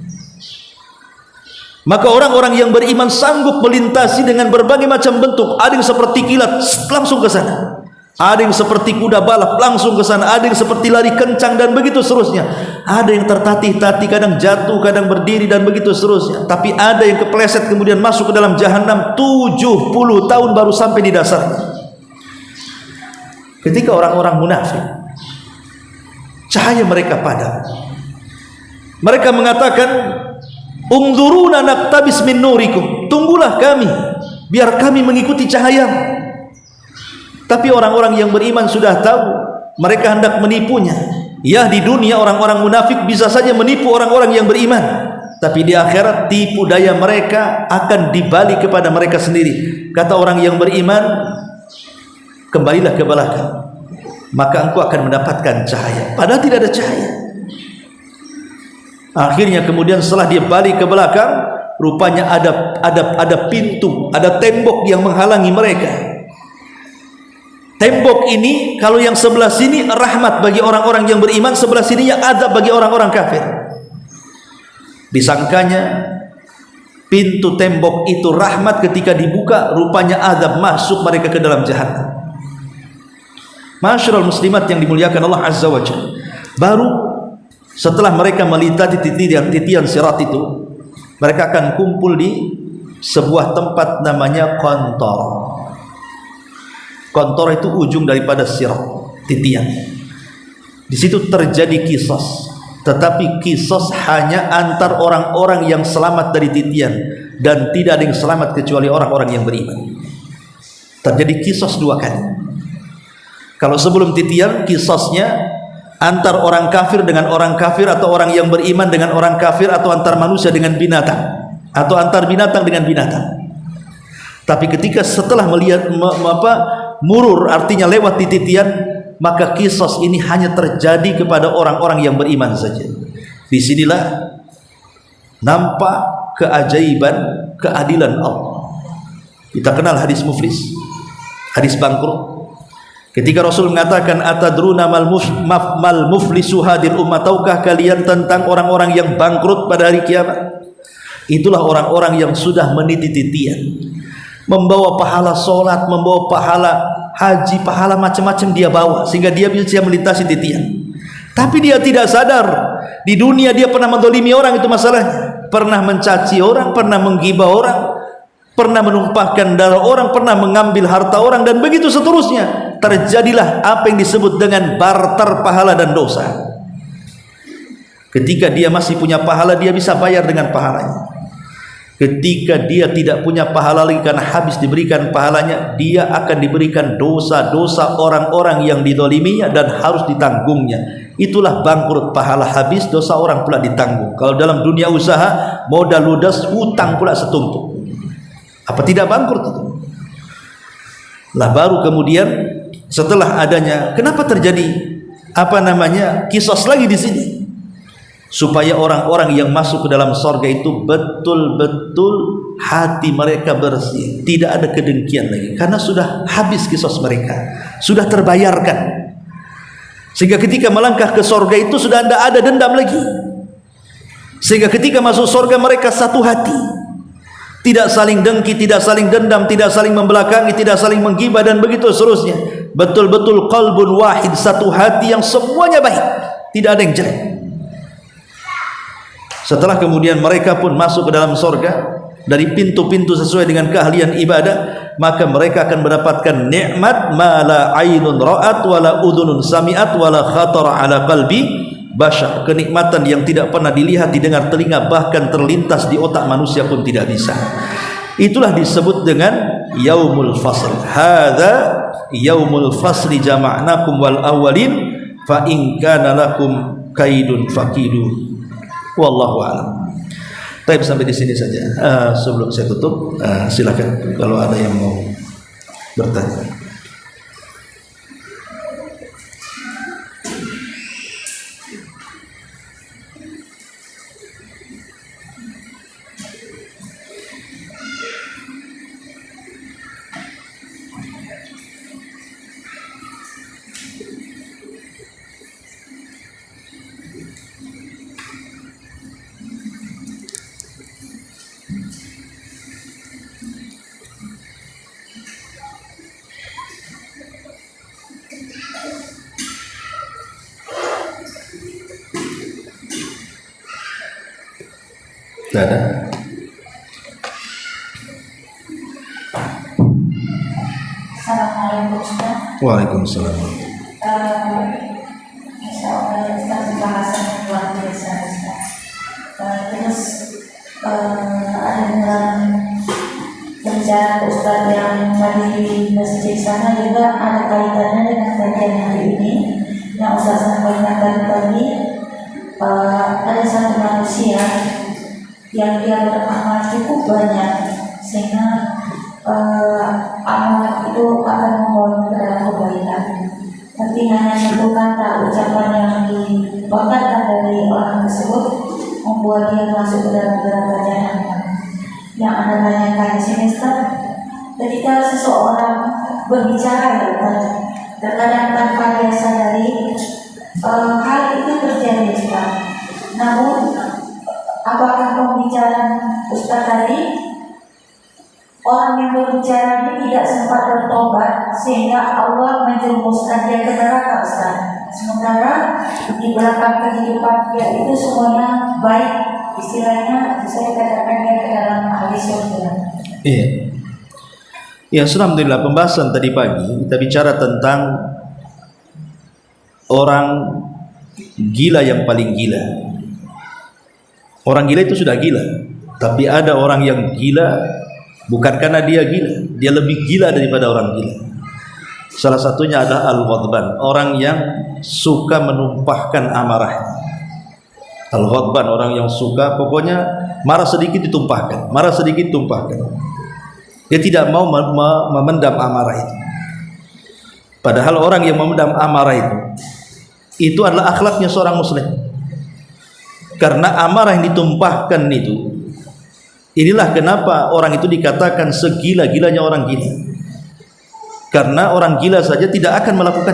Maka orang-orang yang beriman sanggup melintasi dengan berbagai macam bentuk. Ada yang seperti kilat langsung ke sana, ada yang seperti kuda balap langsung ke sana, ada yang seperti lari kencang dan begitu seterusnya. Ada yang tertatih-tatih, kadang jatuh, kadang berdiri dan begitu seterusnya. Tapi ada yang kepleset kemudian masuk ke dalam Jahannam 70 tahun baru sampai di dasarnya. Ketika orang-orang munafik cahaya mereka padam, mereka mengatakan, "Unzuruna naktabis min nurikum." Tunggulah kami, biar kami mengikuti cahaya. Tapi orang-orang yang beriman sudah tahu mereka hendak menipunya. Ya, di dunia orang-orang munafik bisa saja menipu orang-orang yang beriman, tapi di akhirat tipu daya mereka akan dibalik kepada mereka sendiri. Kata orang yang beriman, kembalilah ke belakang, maka engkau akan mendapatkan cahaya. Padahal tidak ada cahaya. Akhirnya kemudian setelah dia balik ke belakang, rupanya ada pintu, ada tembok yang menghalangi mereka. Tembok ini kalau yang sebelah sini rahmat bagi orang-orang yang beriman, sebelah sini yang azab bagi orang-orang kafir. Disangkanya pintu tembok itu rahmat, ketika dibuka rupanya azab, masuk mereka ke dalam Jahannam. Masyarul muslimat yang dimuliakan Allah Azza wa Jalla, baru setelah mereka melintasi titian sirat itu, mereka akan kumpul di sebuah tempat namanya Qantar. Qantar itu ujung daripada sirat, titian. Di situ terjadi kisos, tetapi kisos hanya antar orang-orang yang selamat dari titian, dan tidak ada yang selamat kecuali orang-orang yang beriman. Terjadi kisos dua kali. Kalau sebelum titian, kisosnya antar orang kafir dengan orang kafir, atau orang yang beriman dengan orang kafir, atau antar manusia dengan binatang, atau antar binatang dengan binatang. Tapi ketika setelah melihat murur, artinya lewat di titian, maka kisos ini hanya terjadi kepada orang-orang yang beriman saja. Disinilah nampak keajaiban keadilan Allah. Kita kenal hadis muflis, hadis bangkrut. Ketika Rasul mengatakan, atadruna mal muflisu hadir ummah, tahukah kalian tentang orang-orang yang bangkrut pada hari kiamat? Itulah orang-orang yang sudah meniti titian, membawa pahala solat, membawa pahala haji, pahala macam-macam dia bawa, sehingga dia bisa melintasi titian. Tapi dia tidak sadar, di dunia dia pernah mendolimi orang, itu masalahnya. Pernah mencaci orang, pernah menggibah orang, pernah menumpahkan darah orang, pernah mengambil harta orang, dan begitu seterusnya. Terjadilah apa yang disebut dengan barter pahala dan dosa. Ketika dia masih punya pahala, dia bisa bayar dengan pahalanya. Ketika dia tidak punya pahala lagi karena habis diberikan pahalanya, dia akan diberikan dosa-dosa orang-orang yang didoliminya dan harus ditanggungnya. Itulah bangkrut, pahala habis, dosa orang pula ditanggung. Kalau dalam dunia usaha, modal ludas, hutang pula setumpuk. Apa tidak bangkrut itu? Lah baru kemudian setelah adanya, kenapa terjadi kisos lagi di sini? Supaya orang-orang yang masuk ke dalam sorga itu betul-betul hati mereka bersih, tidak ada kedengkian lagi, karena sudah habis kisos mereka, sudah terbayarkan. Sehingga ketika melangkah ke sorga itu sudah tidak ada dendam lagi. Sehingga ketika masuk sorga mereka satu hati, tidak saling dengki, tidak saling dendam, tidak saling membelakangi, tidak saling menggibah, dan begitu seterusnya. Betul-betul qalbun wahid, satu hati yang semuanya baik, tidak ada yang jelek. Setelah kemudian mereka pun masuk ke dalam sorga dari pintu-pintu sesuai dengan keahlian ibadah, maka mereka akan mendapatkan nikmat ma la ainun ra'at wala udhunun sami'at wala khatara ala qalbi bashar, kenikmatan yang tidak pernah dilihat, didengar telinga, bahkan terlintas di otak manusia pun tidak bisa. Itulah disebut dengan yaumul fasl. Hadza yaumul fasli jama'nakum wal awwalin fa in kana lakum kaidun fakidu. Wallahu a'lam. Baik, sampai di sini saja. Sebelum saya tutup, silakan kalau ada yang mau bertanya. Tidak ada. Assalamualaikum Ustaz. Waalaikumsalam. Ustaz bahasan yang luar biasa Ustaz. Terus ada dalam bicara Ustaz yang tadi di masjid sana juga ada kaitannya dengan kajian hari ini yang Ustaz sampaikan tadi. Ada satu manusia yang dia beramal cukup banyak sehingga amal itu akan membawa ke dalam kebaikan. Tapi hanya satu kata ucapan yang dibanggakan dari orang tersebut membuat dia masuk ke dalam neraka jahanam. Yang Anda tanyakan di sini Ustaz, ketika seseorang berbicara terkadang tanpa dia sadari hal itu terjadi Ustaz. Namun apakah pembicaraan Ustaz tadi orang yang berbicara ini tidak sempat bertobat sehingga Allah menjerumuskan dia ke neraka Ustaz? Sementara di belakang kehidupan dia itu semuanya baik, istilahnya saya katakan dia ke dalam ahli surga. Iya. Ya, alhamdulillah pembahasan tadi pagi kita bicara tentang orang gila yang paling gila. Orang gila itu sudah gila, tapi ada orang yang gila bukan karena dia gila, dia lebih gila daripada orang gila. Salah satunya adalah al-ghadban, orang yang suka menumpahkan amarah. Al-ghadban, orang yang suka pokoknya marah sedikit ditumpahkan, marah sedikit tumpahkan. Dia tidak mau memendam amarah itu. Padahal orang yang memendam amarah itu adalah akhlaknya seorang muslim. Karena amarah yang ditumpahkan itu, inilah kenapa orang itu dikatakan segila-gilanya orang gila. Karena orang gila saja tidak akan melakukan.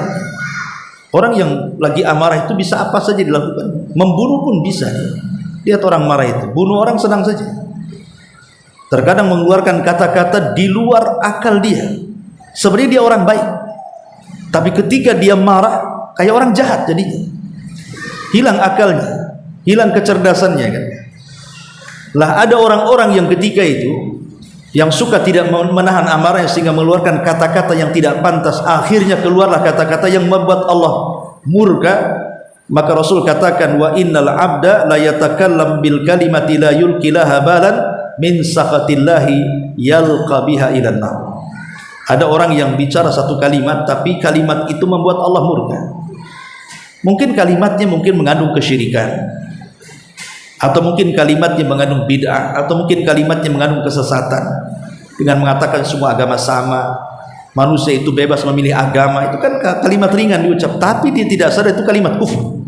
Orang yang lagi amarah itu bisa apa saja dilakukan. Membunuh pun bisa. Lihat orang marah itu, bunuh orang senang saja. Terkadang mengeluarkan kata-kata di luar akal dia. Sebenarnya dia orang baik, tapi ketika dia marah kayak orang jahat jadinya. Hilang akalnya, hilang kecerdasannya kan. Lah ada orang-orang yang ketika itu yang suka tidak menahan amarahnya sehingga mengeluarkan kata-kata yang tidak pantas, akhirnya keluarlah kata-kata yang membuat Allah murka. Maka Rasul katakan, wa innal abda la yatakallam bil kalimati la yulqi laha balan min sakhatillahi yalqa biha ilan nar. Ada orang yang bicara satu kalimat tapi kalimat itu membuat Allah murka. Mungkin kalimatnya mengandung kesyirikan, atau mungkin kalimatnya mengandung bid'ah, atau mungkin kalimatnya mengandung kesesatan dengan mengatakan semua agama sama, manusia itu bebas memilih agama. Itu kan kalimat ringan diucap, tapi dia tidak sadar itu kalimat kufur.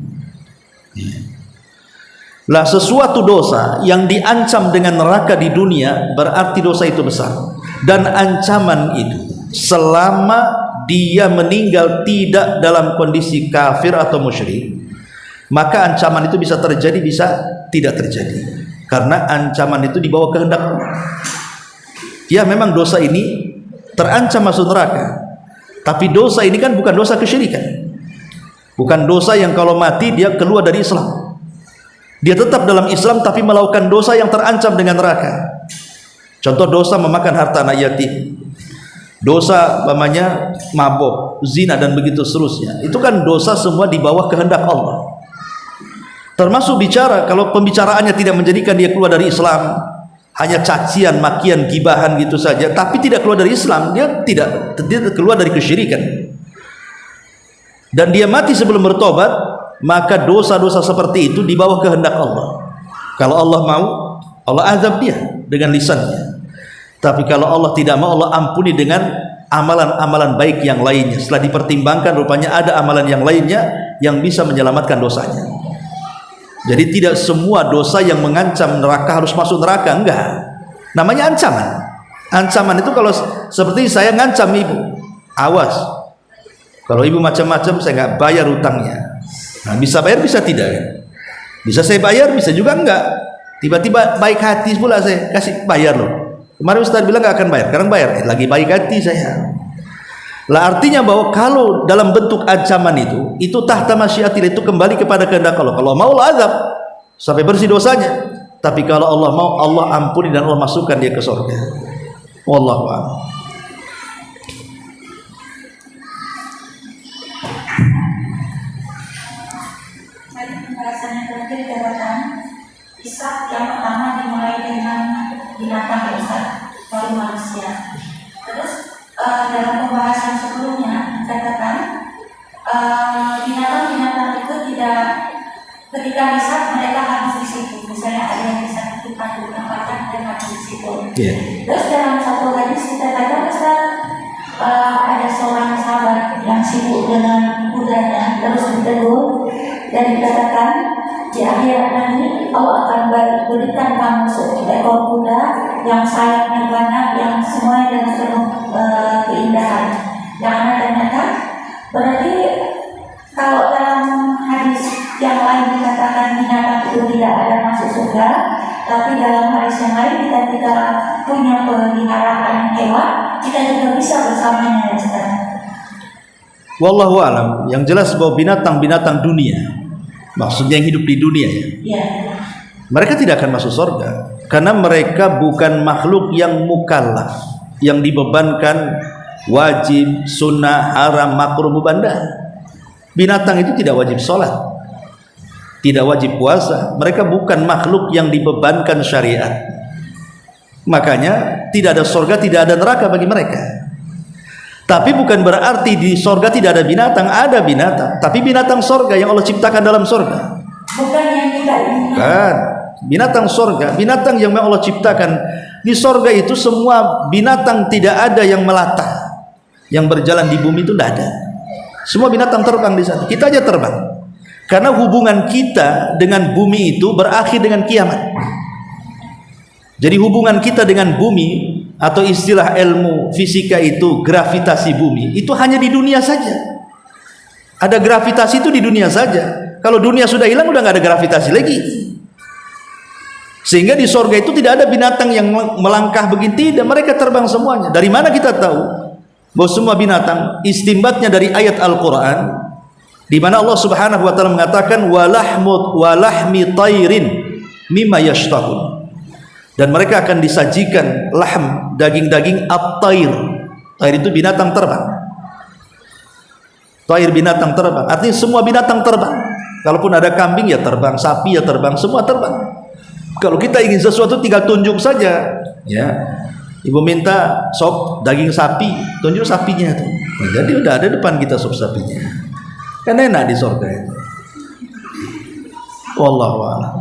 Lah sesuatu dosa yang diancam dengan neraka di dunia berarti dosa itu besar, dan ancaman itu selama dia meninggal tidak dalam kondisi kafir atau musyrik, maka ancaman itu bisa terjadi, bisa tidak terjadi, karena ancaman itu dibawa kehendak Allah. Ya memang dosa ini terancam masuk neraka, tapi dosa ini kan bukan dosa kesyirikan, bukan dosa yang kalau mati dia keluar dari Islam. Dia tetap dalam Islam tapi melakukan dosa yang terancam dengan neraka. Contoh dosa memakan harta anak yatim, dosa namanya mabuk, zina dan begitu seterusnya. Itu kan dosa semua di bawah kehendak Allah. Termasuk bicara, kalau pembicaraannya tidak menjadikan dia keluar dari Islam, hanya cacian, makian, gibahan gitu saja, tapi tidak keluar dari Islam, dia tidak keluar dari kesyirikan, dan dia mati sebelum bertobat, maka dosa-dosa seperti itu di bawah kehendak Allah. Kalau Allah mau, Allah azab dia dengan lisannya. Tapi kalau Allah tidak mau, Allah ampuni dengan amalan-amalan baik yang lainnya. Setelah dipertimbangkan, rupanya ada amalan yang lainnya yang bisa menyelamatkan dosanya. Jadi tidak semua dosa yang mengancam neraka harus masuk neraka, enggak. Namanya ancaman. Ancaman itu kalau seperti saya ngancam ibu, awas, kalau ibu macam-macam saya nggak bayar utangnya. Nah, bisa bayar bisa tidak kan? Bisa saya bayar, bisa juga enggak. Tiba-tiba baik hati pula saya kasih bayar loh. Kemarin Ustaz bilang nggak akan bayar, sekarang bayar. Lagi baik hati saya. Lah artinya bahwa kalau dalam bentuk ancaman itu tahta masyiatillah, itu kembali kepada kehendak Allah. Kalau mau Allah azab sampai bersih dosanya. tapi kalau Allah mau, Allah ampuni dan Allah masukkan dia ke surga. Wallahu a'lam. Tadi pembahasan yang terakhir jabatan Ishak yang pertama dimulai dengan binatang ya Ustaz, lalu manusia. Terus dalam pembahasan sebelumnya dikatakan binatang-binatang itu tidak, ketika Ishak mereka harus di situ. Misalnya ada yang bisa ditempatkan dan harus di situ. Terus dalam satu hadis dikatakan Ustaz, ada seorang sahabat yang sibuk dengan kudanya terus berteduh, dan dikatakan di akhirat nanti Allah akan berikan kamu seekor kuda yang sayapnya banyak, yang semuanya dengan penuh keindahan. Yang Anda tanyakan, berarti kalau dalam hadis yang lain dikatakan binatang itu tidak ada masuk surga, tapi dalam hadis yang lain kita tidak punya peliharaan hewan, kita juga bisa bersamanya ya Ustaz. Wallahu a'lam. Yang jelas bahwa binatang-binatang dunia, maksudnya yang hidup di dunia ya, mereka tidak akan masuk surga karena mereka bukan makhluk yang mukallaf, yang dibebankan wajib, sunnah, haram, makruh, mubanda. Binatang itu tidak wajib sholat, tidak wajib puasa. Mereka bukan makhluk yang dibebankan syariat. Makanya tidak ada surga, tidak ada neraka bagi mereka. Tapi bukan berarti di surga tidak ada binatang. Ada binatang, tapi binatang surga yang Allah ciptakan dalam surga. Bukan yang kita inginkan. Kan, binatang surga, binatang yang Allah ciptakan di surga itu semua binatang, tidak ada yang melata, yang berjalan di bumi itu tidak ada. Semua binatang terbang di sana. Kita aja terbang. Karena hubungan kita dengan bumi itu berakhir dengan kiamat. Jadi hubungan kita dengan bumi, atau istilah ilmu fisika itu gravitasi bumi, itu hanya di dunia saja. Ada gravitasi itu di dunia saja. Kalau dunia sudah hilang, udah nggak ada gravitasi lagi. Sehingga di surga itu tidak ada binatang yang melangkah begini, tidak, mereka terbang semuanya. Dari mana kita tahu bahwa semua binatang? Istimbatnya dari ayat Al-Quran, di mana Allah Subhanahu wa taala mengatakan walahmi tairin mimma yashtahun. Dan mereka akan disajikan lahm, daging-daging at-tair. Tair itu binatang terbang. Tair binatang terbang. Artinya semua binatang terbang. Kalaupun ada kambing ya terbang, sapi ya terbang, semua terbang. Kalau kita ingin sesuatu tinggal tunjuk saja, ya. Ibu minta sop daging sapi, tunjuk sapinya tuh. Nah, jadi udah ada depan kita sop sapinya. Kan enak di surga itu. Wallahu a'lam.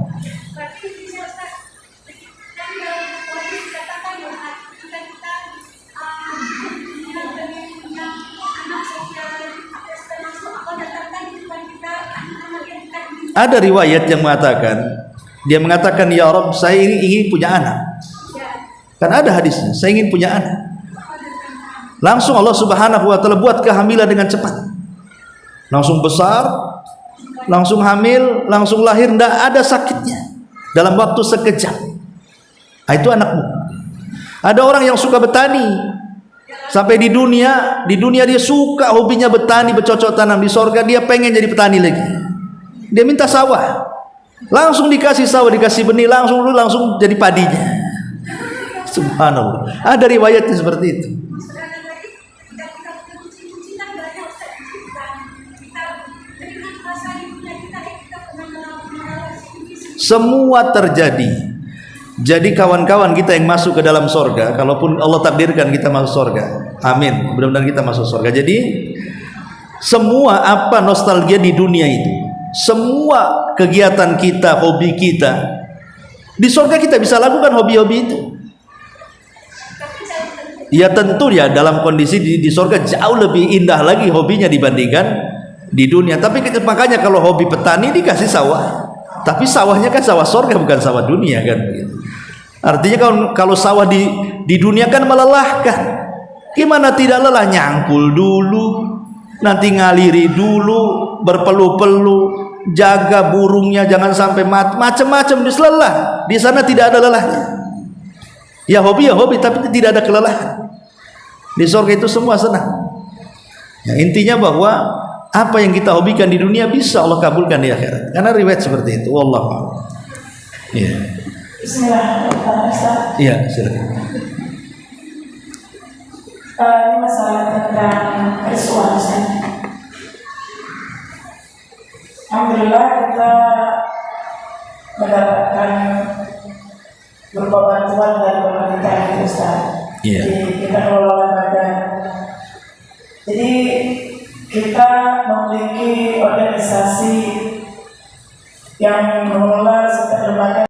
Ada riwayat yang mengatakan, dia mengatakan, ya Rabb, saya ingin punya anak. Kan ada hadisnya, saya ingin punya anak. Langsung Allah Subhanahu wa taala buat kehamilan dengan cepat. Langsung besar, langsung hamil, langsung lahir, tidak ada sakitnya. Dalam waktu sekejap. Nah, itu anakmu. Ada orang yang suka bertani. Sampai di dunia dia suka, hobinya bertani, bercocok tanam. Di surga dia pengen jadi petani lagi. Dia minta sawah, langsung dikasih sawah, dikasih benih, langsung jadi padinya. Subhanallah. Ada riwayatnya seperti itu. Semua terjadi. Jadi kawan-kawan kita yang masuk ke dalam surga, kalaupun Allah takdirkan kita masuk surga, amin, mudah-mudahan kita masuk surga. Jadi semua apa nostalgia di dunia itu, semua kegiatan kita, hobi kita, di surga kita bisa lakukan hobi-hobi itu. Ya tentu ya dalam kondisi di surga jauh lebih indah lagi hobinya dibandingkan di dunia. Tapi makanya kalau hobi petani dikasih sawah, tapi sawahnya kan sawah surga, bukan sawah dunia kan. Artinya kalau sawah di dunia kan melelahkan. Gimana tidak lelah? Nyangkul dulu, nanti ngaliri dulu, berpeluh-peluh, jaga burungnya jangan sampai macam-macam, diselelah. Di sana tidak ada lelahnya. Ya hobi tapi tidak ada kelelahan. Di surga itu semua senang. Ya, intinya bahwa apa yang kita hobikan di dunia bisa Allah kabulkan di akhirat. Karena riwayat seperti itu. Wallahu a'lam. Ya. Bismillah, Ustaz. Iya, silakan. Ini masalah tentang ritual, Ustaz. Alhamdulillah kita mendapatkan berupa bantuan dari pemerintah itu, Ustaz. Iya. Jadi kita kelola badan. Jadi kita memiliki organisasi yang mengelola setiap lembaga